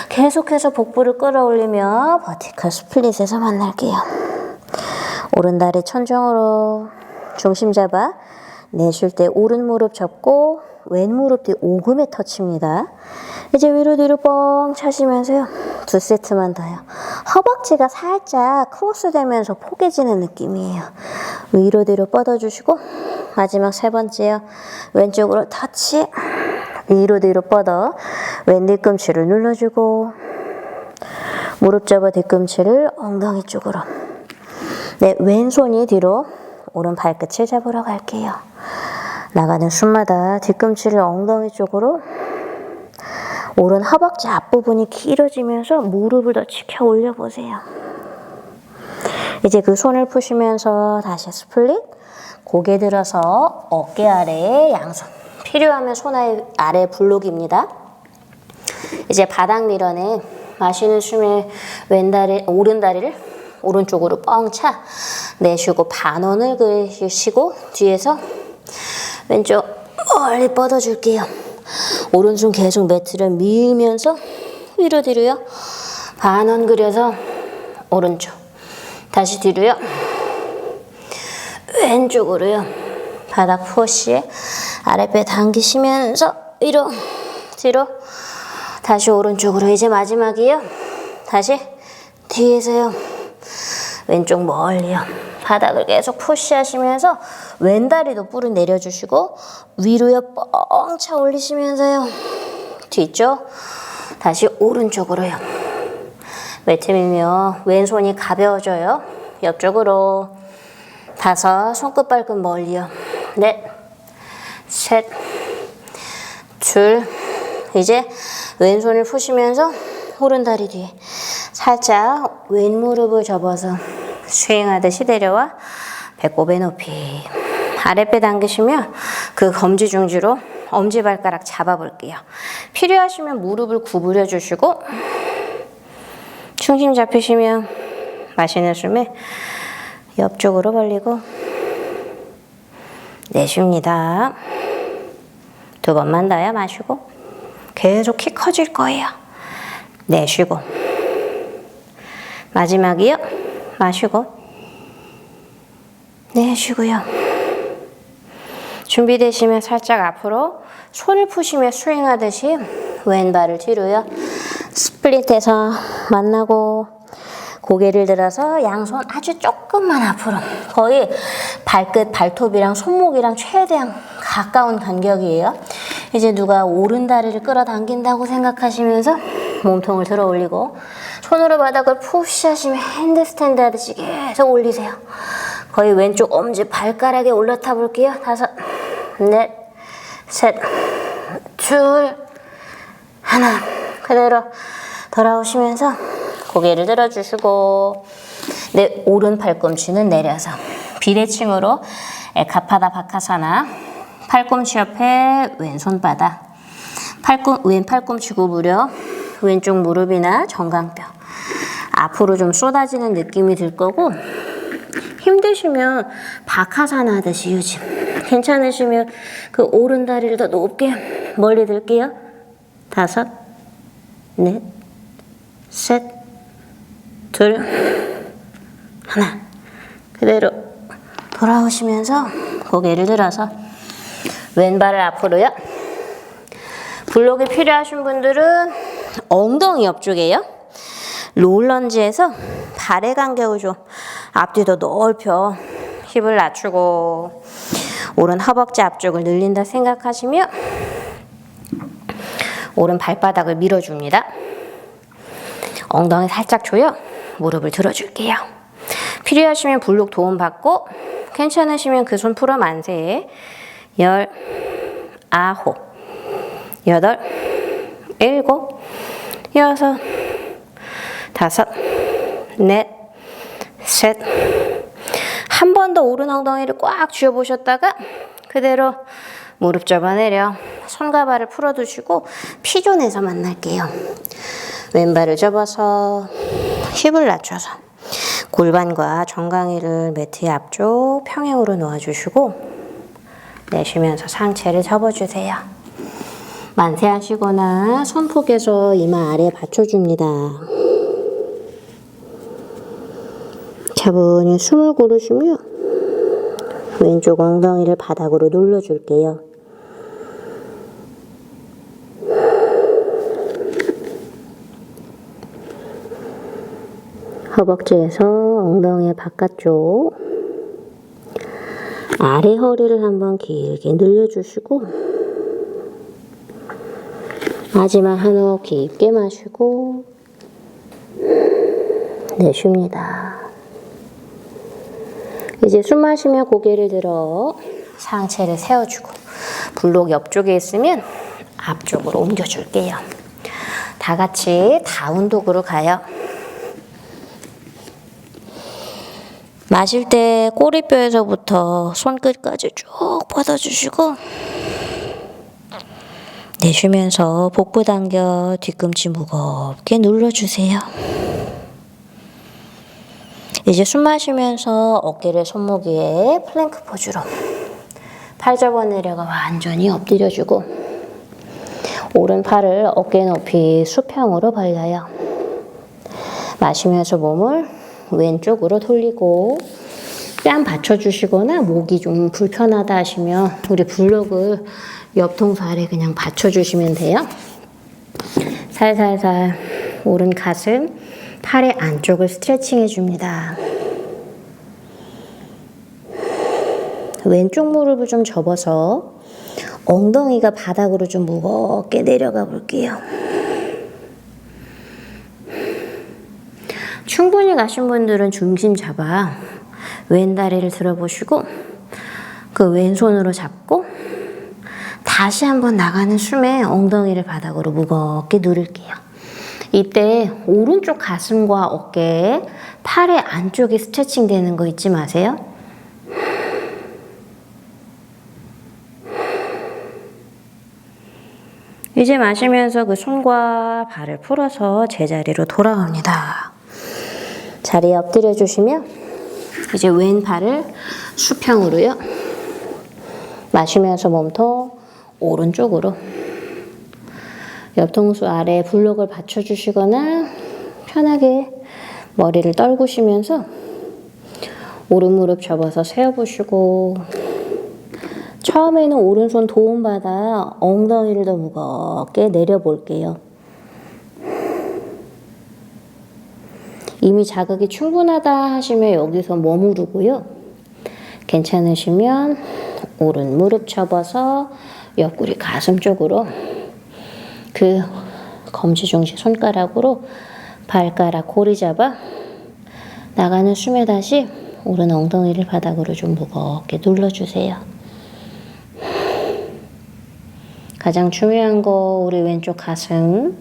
계속해서 복부를 끌어올리며 버티컬 스플릿에서 만날게요. 오른다리 천정으로 중심 잡아 내쉴 때 오른 무릎 접고 왼 무릎 뒤 오금에 터치입니다. 이제 위로 뒤로 뻥 차시면서요. 2세트만 더요. 허벅지가 살짝 크로스되면서 포개지는 느낌이에요. 위로 뒤로 뻗어주시고 마지막 3번째요. 왼쪽으로 터치, 위로 뒤로 뻗어 왼 뒤꿈치를 눌러주고 무릎 접어 뒤꿈치를 엉덩이 쪽으로 네, 왼손이 뒤로 오른 발끝을 잡으러 갈게요. 나가는 숨마다 뒤꿈치를 엉덩이 쪽으로 오른 허벅지 앞부분이 길어지면서 무릎을 더 치켜 올려보세요. 이제 그 손을 푸시면서 다시 스플릿, 고개 들어서 어깨 아래에 양손, 필요하면 손 아래 블록입니다. 이제 바닥 밀어내 마시는 숨에 오른다리를 오른쪽으로 뻥 차 내쉬고 반원을 그리시고 뒤에서 왼쪽 멀리 뻗어줄게요. 오른손 계속 매트를 밀면서 위로 뒤로요. 반원 그려서 오른쪽 다시 뒤로요. 왼쪽으로요. 바닥 푸시에 아랫배 당기시면서 위로 뒤로 다시 오른쪽으로 이제 마지막이요. 다시 뒤에서요. 왼쪽 멀리요. 바닥을 계속 푸시하시면서 왼다리도 뿌리 내려주시고 위로요 뻥 차 올리시면서요. 뒤쪽 다시 오른쪽으로요. 매트 밀며 왼손이 가벼워져요. 옆쪽으로 5, 손끝 발끝 멀리요. 4, 셋, 둘. 이제 왼손을 푸시면서 오른다리 뒤에 살짝 왼무릎을 접어서 스윙하듯이 내려와 배꼽의 높이 아랫배 당기시면 그 검지중지로 엄지발가락 잡아볼게요. 필요하시면 무릎을 구부려 주시고 중심 잡히시면 마시는 숨에 옆쪽으로 벌리고 내쉽니다. 2번만 더요. 마시고 계속 키 커질 거예요. 내쉬고 마지막이요. 마시고 내쉬고요. 준비되시면 살짝 앞으로 손을 푸시며 스윙하듯이 왼발을 뒤로요. 스플릿해서 만나고 고개를 들어서 양손 아주 조금만 앞으로 거의 발끝, 발톱이랑 손목이랑 최대한 가까운 간격이에요. 이제 누가 오른다리를 끌어당긴다고 생각하시면서 몸통을 들어 올리고 손으로 바닥을 푸시하시며 핸드스탠드 하듯이 계속 올리세요. 거의 왼쪽 엄지 발가락에 올라타 볼게요. 5, 4, 셋, 둘, 하나. 그대로 돌아오시면서 고개를 들어주시고 내 오른 팔꿈치는 내려서 비대칭으로 에카파다 바카사나 팔꿈치 옆에 왼손바닥 왼 팔꿈치 구부려 왼쪽 무릎이나 정강뼈 앞으로 좀 쏟아지는 느낌이 들 거고, 힘드시면 박하사나 하듯이 유지. 괜찮으시면 그 오른 다리를 더 높게 멀리 들게요. 5, 넷, 셋, 둘, 하나. 그대로 돌아오시면서 고개를 들어서 왼발을 앞으로요. 블록이 필요하신 분들은 엉덩이 옆쪽이에요. 롤런지에서 발의 간격을 좀 앞뒤 더 넓혀 힙을 낮추고 오른 허벅지 앞쪽을 늘린다 생각하시며 오른 발바닥을 밀어줍니다. 엉덩이 살짝 조여 무릎을 들어줄게요. 필요하시면 블록 도움 받고 괜찮으시면 그 손 풀어 만세. 19, 8, 7, 6, 5, 넷, 셋. 한 번 더 오른 엉덩이를 꽉 쥐어보셨다가 그대로 무릎 접어내려 손과 발을 풀어두시고 피존에서 만날게요. 왼발을 접어서 힙을 낮춰서 골반과 정강이를 매트 앞쪽 평행으로 놓아주시고 내쉬면서 상체를 접어주세요. 만세하시거나 손폭에서 이마 아래 받쳐줍니다. 차분히 숨을 고르시며 왼쪽 엉덩이를 바닥으로 눌러줄게요. 허벅지에서 엉덩이의 바깥쪽 아래 허리를 한번 길게 늘려주시고 마지막 한 호흡 깊게 마시고 내쉽니다. 이제 숨 마시며 고개를 들어 상체를 세워주고 블록 옆쪽에 있으면 앞쪽으로 옮겨줄게요. 다 같이 다운독으로 가요. 마실 때 꼬리뼈에서부터 손끝까지 쭉 뻗어주시고 내쉬면서 복부 당겨 뒤꿈치 무겁게 눌러주세요. 이제 숨 마시면서 어깨를 손목 위에 플랭크 포즈로 팔 접어내려가 완전히 엎드려주고 오른팔을 어깨 높이 수평으로 벌려요. 마시면서 몸을 왼쪽으로 돌리고 뺨 받쳐주시거나 목이 좀 불편하다 하시면 우리 블록을 옆통수 아래 그냥 받쳐주시면 돼요. 살살살 오른 가슴, 팔의 안쪽을 스트레칭 해줍니다. 왼쪽 무릎을 좀 접어서 엉덩이가 바닥으로 좀 무겁게 내려가 볼게요. 충분히 가신 분들은 중심 잡아 왼 다리를 들어보시고 그 왼손으로 잡고 다시 한번 나가는 숨에 엉덩이를 바닥으로 무겁게 누를게요. 이때 오른쪽 가슴과 어깨, 팔의 안쪽이 스트레칭 되는 거 잊지 마세요. 이제 마시면서 그 손과 발을 풀어서 제자리로 돌아옵니다. 자리에 엎드려 주시면 이제 왼팔을 수평으로요. 마시면서 몸통 오른쪽으로 옆통수 아래 블록을 받쳐주시거나 편하게 머리를 떨구시면서 오른 무릎 접어서 세워보시고 처음에는 오른손 도움받아 엉덩이를 더 무겁게 내려볼게요. 이미 자극이 충분하다 하시면 여기서 머무르고요. 괜찮으시면 오른 무릎 접어서 옆구리 가슴 쪽으로 그 검지중지 손가락으로 발가락 고리 잡아 나가는 숨에 다시 오른 엉덩이를 바닥으로 좀 무겁게 눌러주세요. 가장 중요한 거 우리 왼쪽 가슴,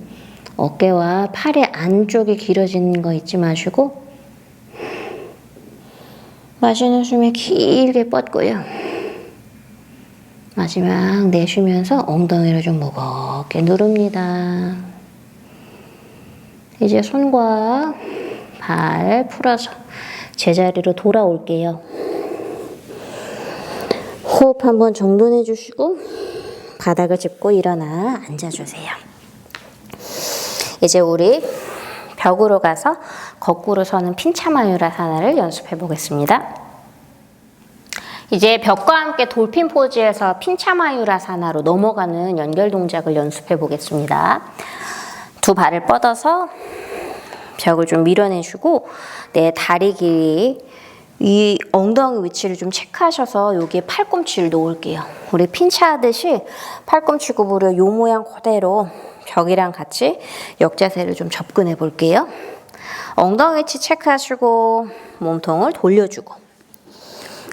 어깨와 팔의 안쪽이 길어지는 거 잊지 마시고 마시는 숨에 길게 뻗고요. 마지막 내쉬면서 엉덩이를 좀 무겁게 누릅니다. 이제 손과 잘 풀어서 제자리로 돌아올게요. 호흡 한번 정돈해 주시고 바닥을 짚고 일어나 앉아주세요. 이제 우리 벽으로 가서 거꾸로 서는 핀차마유라사나를 연습해 보겠습니다. 이제 벽과 함께 돌핀 포즈에서 핀차마유라사나로 넘어가는 연결 동작을 연습해 보겠습니다. 두 발을 뻗어서 벽을 좀 밀어내주고 내 다리 길이 이 엉덩이 위치를 좀 체크하셔서 여기에 팔꿈치를 놓을게요. 우리 핀차 하듯이 팔꿈치 굽으려 요 모양 그대로 벽이랑 같이 역자세를 좀 접근해 볼게요. 엉덩이 위치 체크하시고 몸통을 돌려주고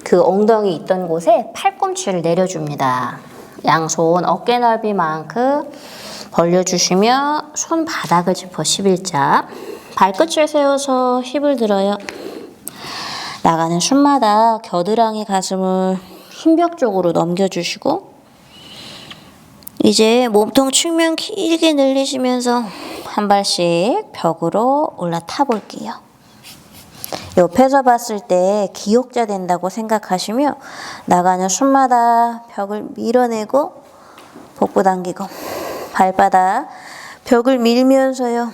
그 엉덩이 있던 곳에 팔꿈치를 내려줍니다. 양손 어깨 넓이만큼 벌려주시며 손바닥을 짚어 11자 발끝을 세워서 힙을 들어요. 나가는 숨마다 겨드랑이 가슴을 흰벽 쪽으로 넘겨주시고 이제 몸통 측면 길게 늘리시면서 한 발씩 벽으로 올라타 볼게요. 옆에서 봤을 때 기역자 된다고 생각하시며 나가는 숨마다 벽을 밀어내고 복부 당기고 발바닥 벽을 밀면서요.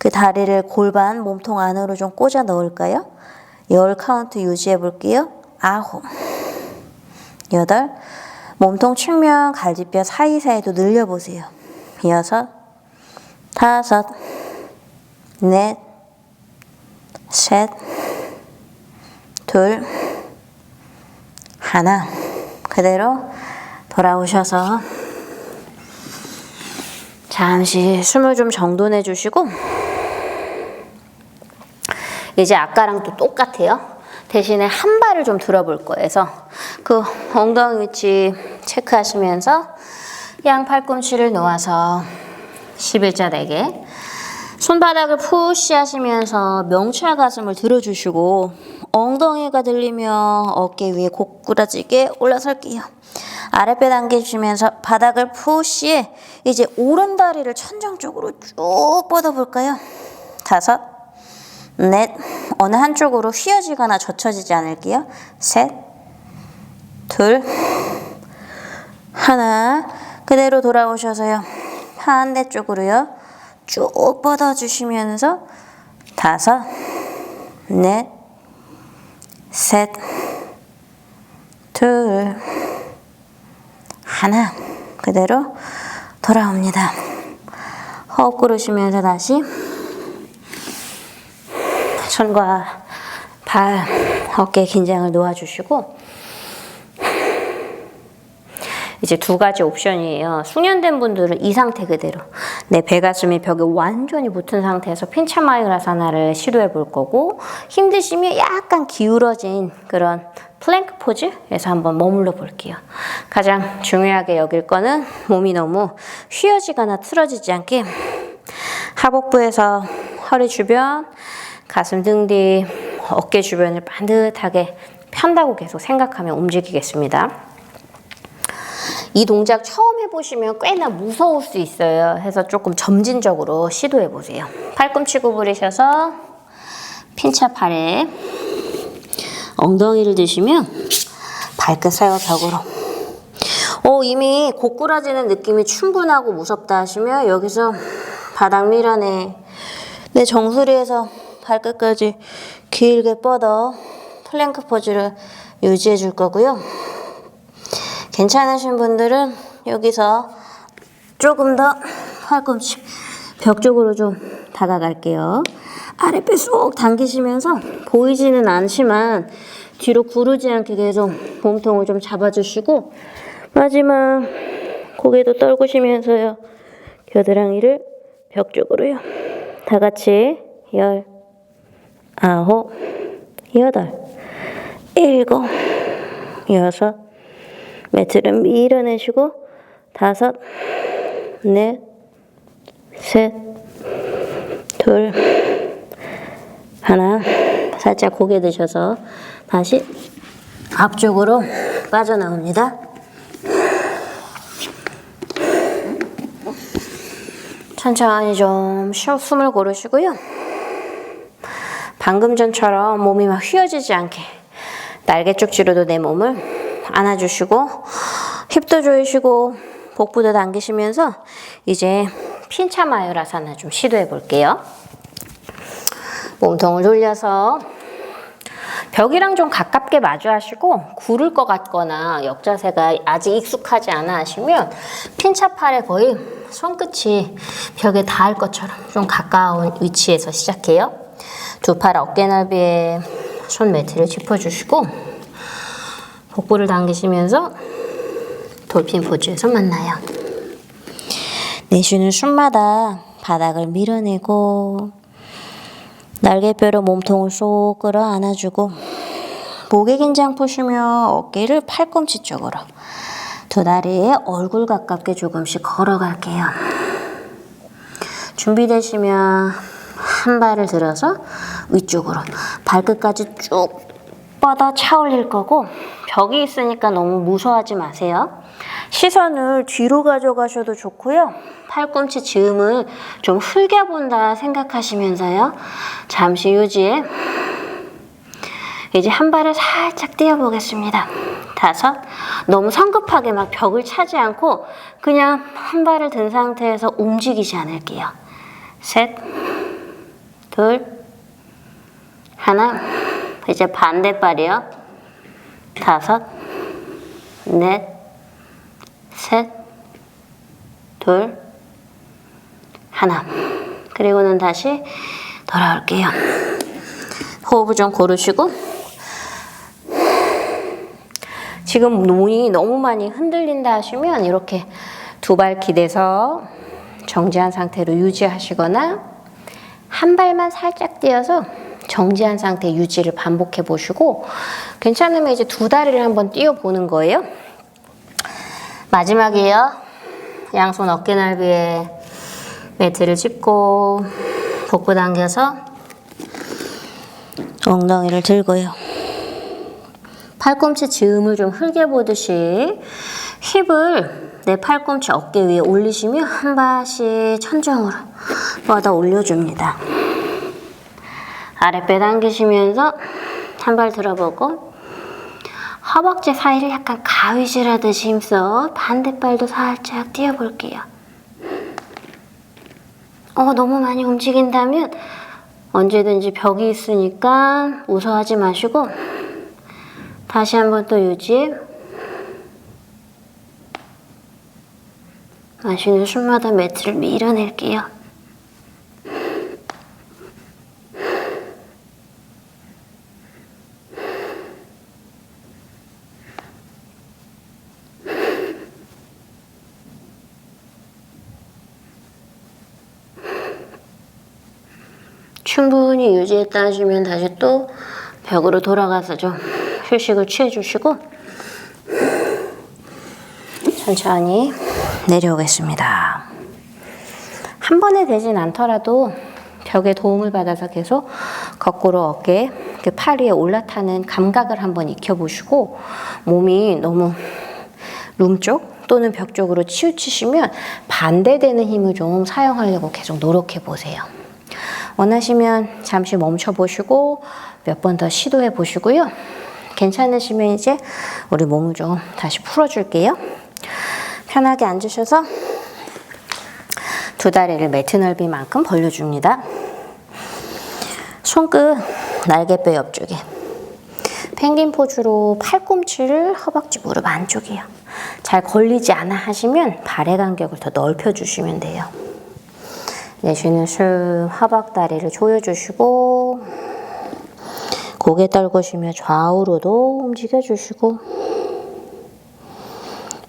그 다리를 골반 몸통 안으로 좀 꽂아 넣을까요? 10 카운트 유지해 볼게요. 9, 8, 몸통 측면 갈비뼈 사이사이도 늘려보세요. 6, 5, 4, 3, 2, 1 그대로 돌아오셔서 잠시 숨을 좀 정돈해 주시고 이제 아까랑 또 똑같아요. 대신에 한 발을 좀 들어볼 거예요. 그래서 그 엉덩이 위치 체크하시면서 양 팔꿈치를 놓아서 11자 되게 손바닥을 푸시하시면서 명치와 가슴을 들어주시고 엉덩이가 들리며 어깨 위에 고꾸라지게 올라설게요. 아랫배 당겨주시면서 바닥을 푸시해 이제 오른 다리를 천장 쪽으로 쭉 뻗어볼까요? 5, 4, 어느 한쪽으로 휘어지거나 젖혀지지 않을게요. 3, 2, 1 그대로 돌아오셔서요. 반대쪽으로요. 쭉 뻗어주시면서 5, 4, 3, 2, 1 그대로 돌아옵니다. 호흡 고르시면서 다시 손과 발, 어깨 긴장을 놓아주시고 이제 두 가지 옵션이에요. 숙련된 분들은 이 상태 그대로 내 배가슴이 벽에 완전히 붙은 상태에서 핀차마유라사나를 시도해 볼 거고 힘드시면 약간 기울어진 그런 플랭크 포즈에서 한번 머물러 볼게요. 가장 중요하게 여길 거는 몸이 너무 휘어지거나 틀어지지 않게 하복부에서 허리 주변, 가슴 등 뒤, 어깨 주변을 반듯하게 편다고 계속 생각하며 움직이겠습니다. 이 동작 처음 해보시면 꽤나 무서울 수 있어요. 해서 조금 점진적으로 시도해보세요. 팔꿈치 구부리셔서 핀차 팔에 엉덩이를 드시면 발끝 세워 벽으로 이미 고꾸라지는 느낌이 충분하고 무섭다 하시면 여기서 바닥 밀어내 내 정수리에서 발끝까지 길게 뻗어 플랭크 포즈를 유지해 줄 거고요. 괜찮으신 분들은 여기서 조금 더 팔꿈치 벽 쪽으로 좀 다가갈게요. 아랫배 쏙 당기시면서 보이지는 않지만 뒤로 구르지 않게 계속 몸통을 좀 잡아주시고 마지막 고개도 떨구시면서요. 겨드랑이를 벽 쪽으로요. 다 같이 10, 9, 8, 7, 6 매트를 밀어내시고 5, 4, 3, 2, 1 살짝 고개 드셔서 다시 앞쪽으로 빠져나옵니다. 천천히 좀 숨을 고르시고요. 방금 전처럼 몸이 막 휘어지지 않게 날개 쪽지로도 내 몸을 안아주시고 힙도 조이시고 복부도 당기시면서 이제 핀차마유라사나 좀 시도해 볼게요. 몸통을 돌려서 벽이랑 좀 가깝게 마주하시고 구를 것 같거나 역자세가 아직 익숙하지 않아 하시면 핀차팔에 거의 손끝이 벽에 닿을 것처럼 좀 가까운 위치에서 시작해요. 두 팔 어깨 넓이에 손 매트를 짚어주시고 복부를 당기시면서 돌핀 포즈에서 만나요. 내쉬는 숨마다 바닥을 밀어내고 날개뼈로 몸통을 쏙 끌어 안아주고 목의 긴장 푸시며 어깨를 팔꿈치 쪽으로 두 다리에 얼굴 가깝게 조금씩 걸어갈게요. 준비되시면 한 발을 들어서 위쪽으로 발끝까지 쭉 뻗어 차 올릴 거고 벽이 있으니까 너무 무서워하지 마세요. 시선을 뒤로 가져가셔도 좋고요. 팔꿈치 즈음을 좀 흘겨본다 생각하시면서요. 잠시 유지해. 이제 한 발을 살짝 띄워보겠습니다. 5. 너무 성급하게 막 벽을 차지 않고 그냥 한 발을 든 상태에서 움직이지 않을게요. 3, 2, 1. 이제 반대발이요. 5, 4, 셋, 둘, 하나. 그리고는 다시 돌아올게요. 호흡을 좀 고르시고 지금 몸이 너무 많이 흔들린다 하시면 이렇게 두 발 기대서 정지한 상태로 유지하시거나 한 발만 살짝 띄어서 정지한 상태 유지를 반복해 보시고 괜찮으면 이제 두 다리를 한번 띄워 보는 거예요. 마지막이에요. 양손 어깨 넓이에 매트를 짚고 복부 당겨서 엉덩이를 들고요. 팔꿈치 즈음을 좀 흘겨보듯이 힙을 내 팔꿈치 어깨 위에 올리시며 한 발씩 천정으로 뻗어 올려줍니다. 아랫배 당기시면서 한 발 들어보고 허벅지 사이를 약간 가위질하듯이 힘써 반대발도 살짝 띄워볼게요. 너무 많이 움직인다면 언제든지 벽이 있으니까 무서워하지 마시고 다시 한번 또 유지. 마시는 숨마다 매트를 밀어낼게요. 충분히 유지했다 하시면 다시 또 벽으로 돌아가서 좀 휴식을 취해주시고 천천히 내려오겠습니다. 한 번에 되진 않더라도 벽에 도움을 받아서 계속 거꾸로 어깨, 그 팔 위에 올라타는 감각을 한번 익혀보시고 몸이 너무 룸 쪽 또는 벽 쪽으로 치우치시면 반대되는 힘을 좀 사용하려고 계속 노력해 보세요. 원하시면 잠시 멈춰보시고 몇 번 더 시도해 보시고요. 괜찮으시면 이제 우리 몸을 좀 다시 풀어줄게요. 편하게 앉으셔서 두 다리를 매트 넓이만큼 벌려줍니다. 손끝 날개뼈 옆쪽에 펭귄 포즈로 팔꿈치를 허벅지 무릎 안쪽이요. 잘 걸리지 않아 하시면 발의 간격을 더 넓혀주시면 돼요. 내쉬는 숨 허벅다리를 조여주시고 고개 떨구시며 좌우로도 움직여주시고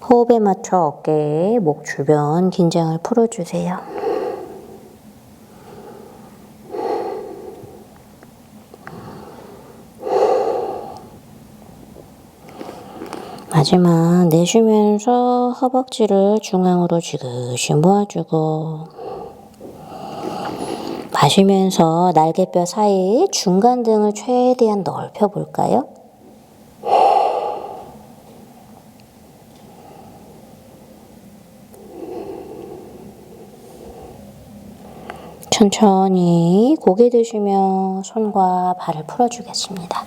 호흡에 맞춰 어깨, 목 주변 긴장을 풀어주세요. 마지막 내쉬면서 허벅지를 중앙으로 지그시 모아주고 마시면서 날개뼈 사이 중간 등을 최대한 넓혀볼까요? 천천히 고개 드시며 손과 발을 풀어주겠습니다.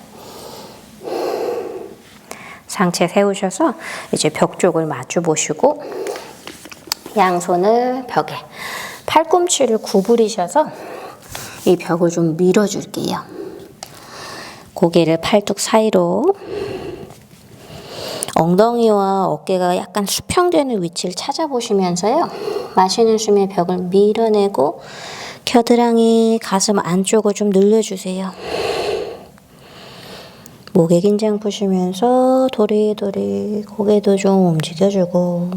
상체 세우셔서 이제 벽 쪽을 마주 보시고 양손을 벽에 팔꿈치를 구부리셔서 이 벽을 좀 밀어줄게요. 고개를 팔뚝 사이로 엉덩이와 어깨가 약간 수평되는 위치를 찾아보시면서요. 마시는 숨에 벽을 밀어내고 겨드랑이 가슴 안쪽을 좀 늘려주세요. 목에 긴장 푸시면서 도리도리 고개도 좀 움직여주고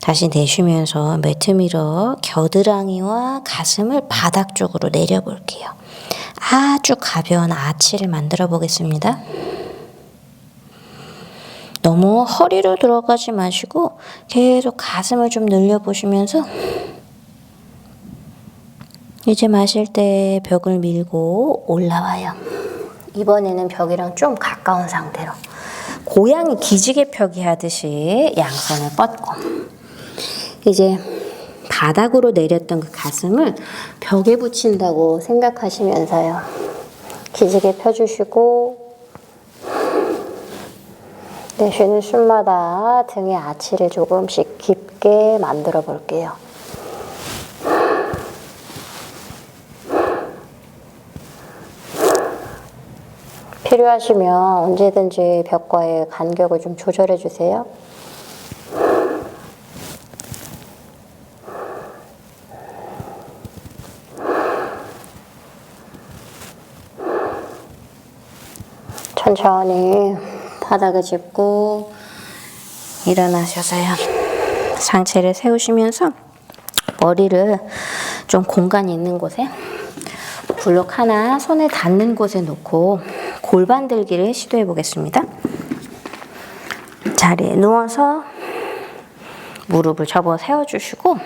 다시 내쉬면서 매트 밀어 겨드랑이와 가슴을 바닥 쪽으로 내려볼게요. 아주 가벼운 아치를 만들어 보겠습니다. 너무 허리로 들어가지 마시고 계속 가슴을 좀 늘려보시면서 이제 마실 때 벽을 밀고 올라와요. 이번에는 벽이랑 좀 가까운 상태로 고양이 기지개 펴기 하듯이 양손을 뻗고 이제 바닥으로 내렸던 그 가슴을 벽에 붙인다고 생각하시면서요. 기지개 펴주시고 내쉬는 숨마다 등의 아치를 조금씩 깊게 만들어 볼게요. 필요하시면 언제든지 벽과의 간격을 좀 조절해 주세요. 천천히 바닥을 짚고 일어나셔서요. 상체를 세우시면서 머리를 좀 공간이 있는 곳에 블록 하나 손에 닿는 곳에 놓고 골반 들기를 시도해 보겠습니다. 자리에 누워서 무릎을 접어 세워주시고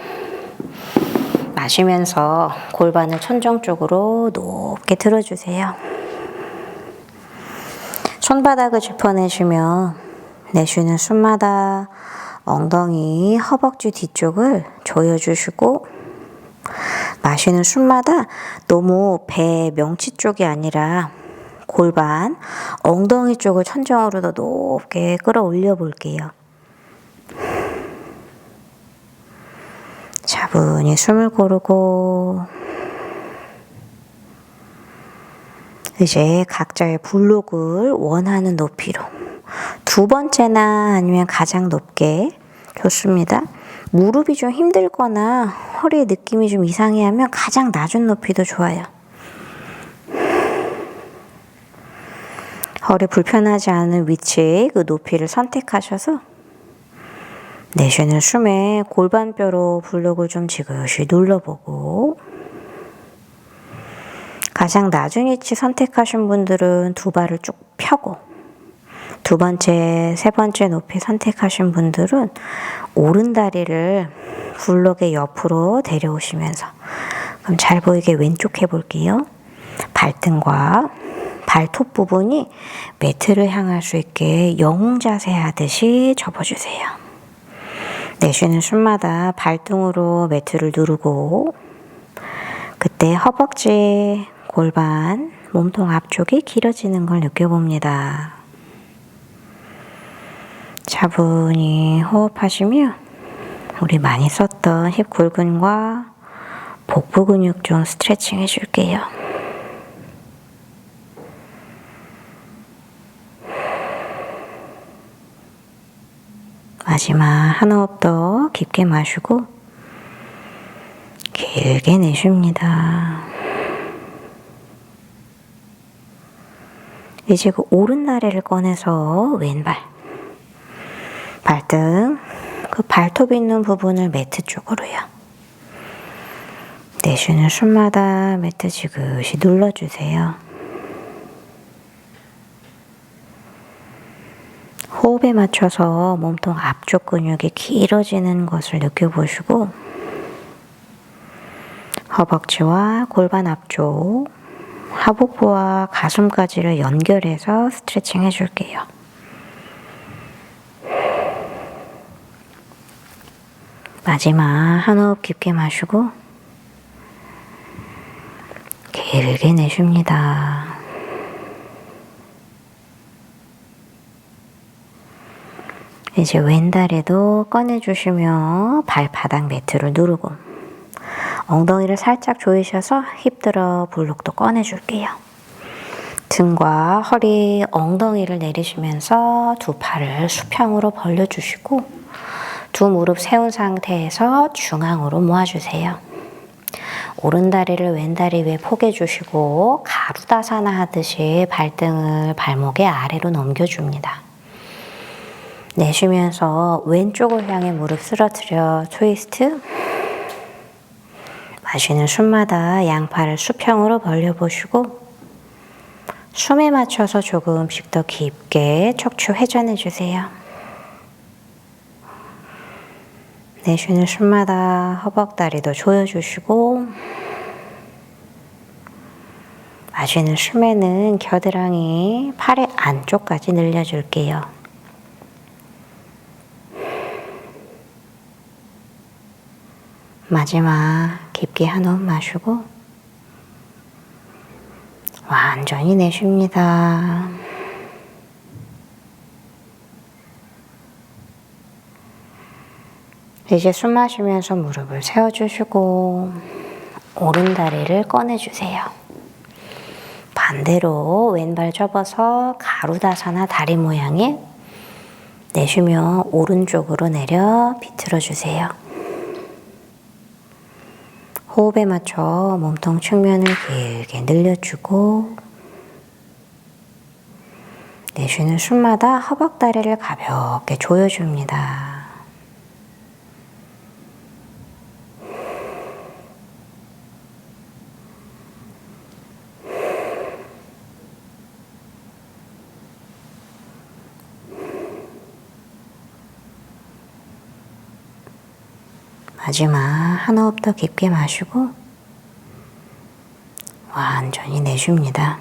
마시면서 골반을 천정 쪽으로 높게 들어주세요. 손바닥을 짚어내시며 내쉬는 숨마다 엉덩이, 허벅지 뒤쪽을 조여주시고 마시는 숨마다 너무 배 명치 쪽이 아니라 골반, 엉덩이 쪽을 천정으로 더 높게 끌어올려 볼게요. 차분히 숨을 고르고 이제 각자의 블록을 원하는 높이로 두 번째나 아니면 가장 높게 좋습니다. 무릎이 좀 힘들거나 허리에 느낌이 좀 이상해하면 가장 낮은 높이도 좋아요. 허리 불편하지 않은 위치, 그 높이를 선택하셔서 내쉬는 숨에 골반뼈로 블록을 좀 지그시 눌러보고 가장 낮은 위치 선택하신 분들은 두 발을 쭉 펴고 두 번째, 세 번째 높이 선택하신 분들은 오른 다리를 블록의 옆으로 데려오시면서 그럼 잘 보이게 왼쪽 해볼게요. 발등과 발톱 부분이 매트를 향할 수 있게 영웅 자세 하듯이 접어주세요. 내쉬는 숨마다 발등으로 매트를 누르고 그때 허벅지, 골반, 몸통 앞쪽이 길어지는 걸 느껴봅니다. 차분히 호흡하시며 우리 많이 썼던 힙 굴근과 복부 근육 좀 스트레칭 해줄게요. 마지막 한 호흡 더 깊게 마시고 길게 내쉽니다. 이제 그 오른 다리를 꺼내서 왼발, 발등, 그 발톱 있는 부분을 매트 쪽으로요. 내쉬는 숨마다 매트 지그시 눌러주세요. 호흡에 맞춰서 몸통 앞쪽 근육이 길어지는 것을 느껴보시고 허벅지와 골반 앞쪽, 하복부와 가슴까지를 연결해서 스트레칭 해줄게요. 마지막 한 호흡 깊게 마시고 길게 내쉽니다. 이제 왼다리도 꺼내주시며 발바닥 매트를 누르고 엉덩이를 살짝 조이셔서 힙 들어 블록도 꺼내줄게요. 등과 허리, 엉덩이를 내리시면서 두 팔을 수평으로 벌려주시고 두 무릎 세운 상태에서 중앙으로 모아주세요. 오른다리를 왼다리 위에 포개주시고 가루다사나 하듯이 발등을 발목의 아래로 넘겨줍니다. 내쉬면서 왼쪽을 향해 무릎 쓰러뜨려 트위스트. 마시는 숨마다 양팔을 수평으로 벌려보시고 숨에 맞춰서 조금씩 더 깊게 척추 회전해주세요. 내쉬는 숨마다 허벅다리도 조여주시고 마시는 숨에는 겨드랑이 팔의 안쪽까지 늘려줄게요. 마지막 깊게 한 호흡 마시고 완전히 내쉽니다. 이제 숨 마시면서 무릎을 세워주시고 오른다리를 꺼내주세요. 반대로 왼발 접어서 가루다사나 다리 모양에 내쉬며 오른쪽으로 내려 비틀어주세요. 호흡에 맞춰 몸통 측면을 길게 늘려주고 내쉬는 숨마다 허벅다리를 가볍게 조여줍니다. 마지막 한 호흡 더 깊게 마시고 완전히 내쉽니다.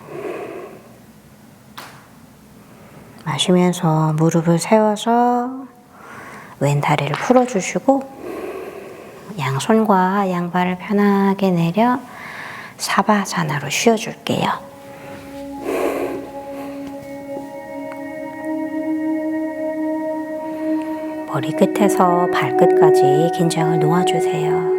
마시면서 무릎을 세워서 왼다리를 풀어주시고 양손과 양발을 편하게 내려 사바사나로 쉬어줄게요. 머리끝에서 발끝까지 긴장을 놓아주세요.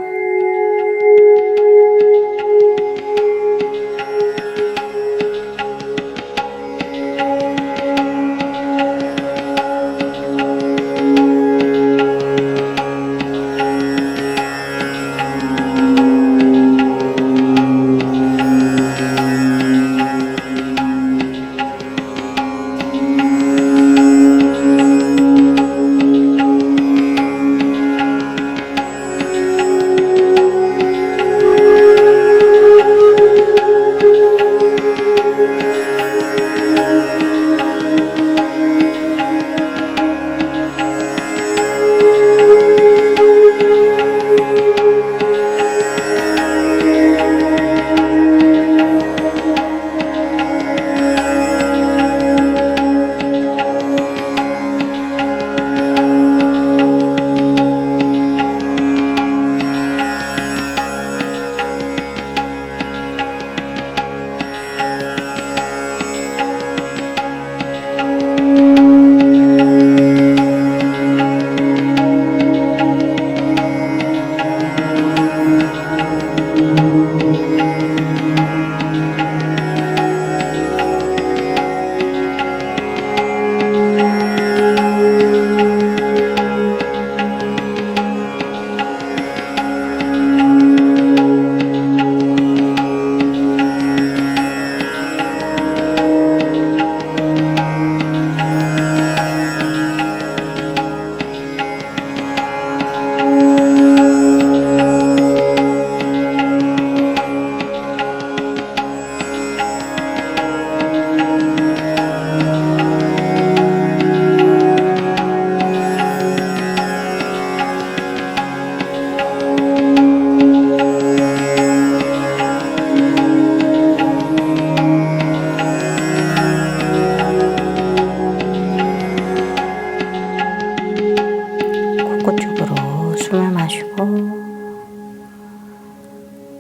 숨을 마시고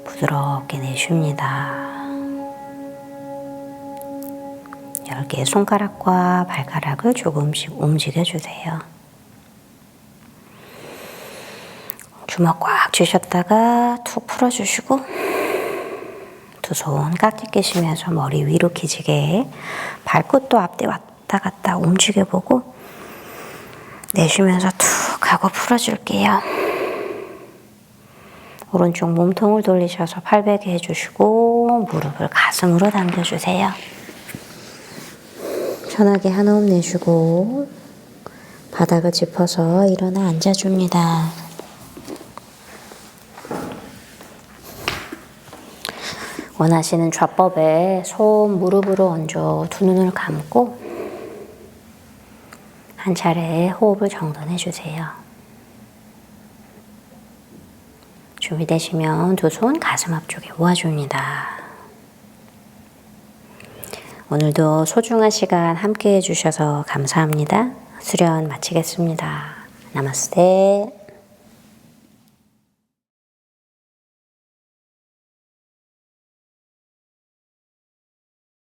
부드럽게 내쉽니다. 10개의 손가락과 발가락을 조금씩 움직여주세요. 주먹 꽉 쥐셨다가 툭 풀어주시고 두 손 깍지 끼시면서 머리 위로 기지개 발끝도 앞뒤 왔다 갔다 움직여보고 내쉬면서 툭 하고 풀어줄게요. 오른쪽 몸통을 돌리셔서 팔베개 해주시고 무릎을 가슴으로 당겨주세요. 편하게 한 호흡 내쉬고 바닥을 짚어서 일어나 앉아줍니다. 원하시는 좌법에 손 무릎으로 얹어 두 눈을 감고 한 차례 호흡을 정돈해 주세요. 준비되시면 두 손 가슴 앞쪽에 모아줍니다. 오늘도 소중한 시간 함께 해주셔서 감사합니다. 수련 마치겠습니다. 나마스테.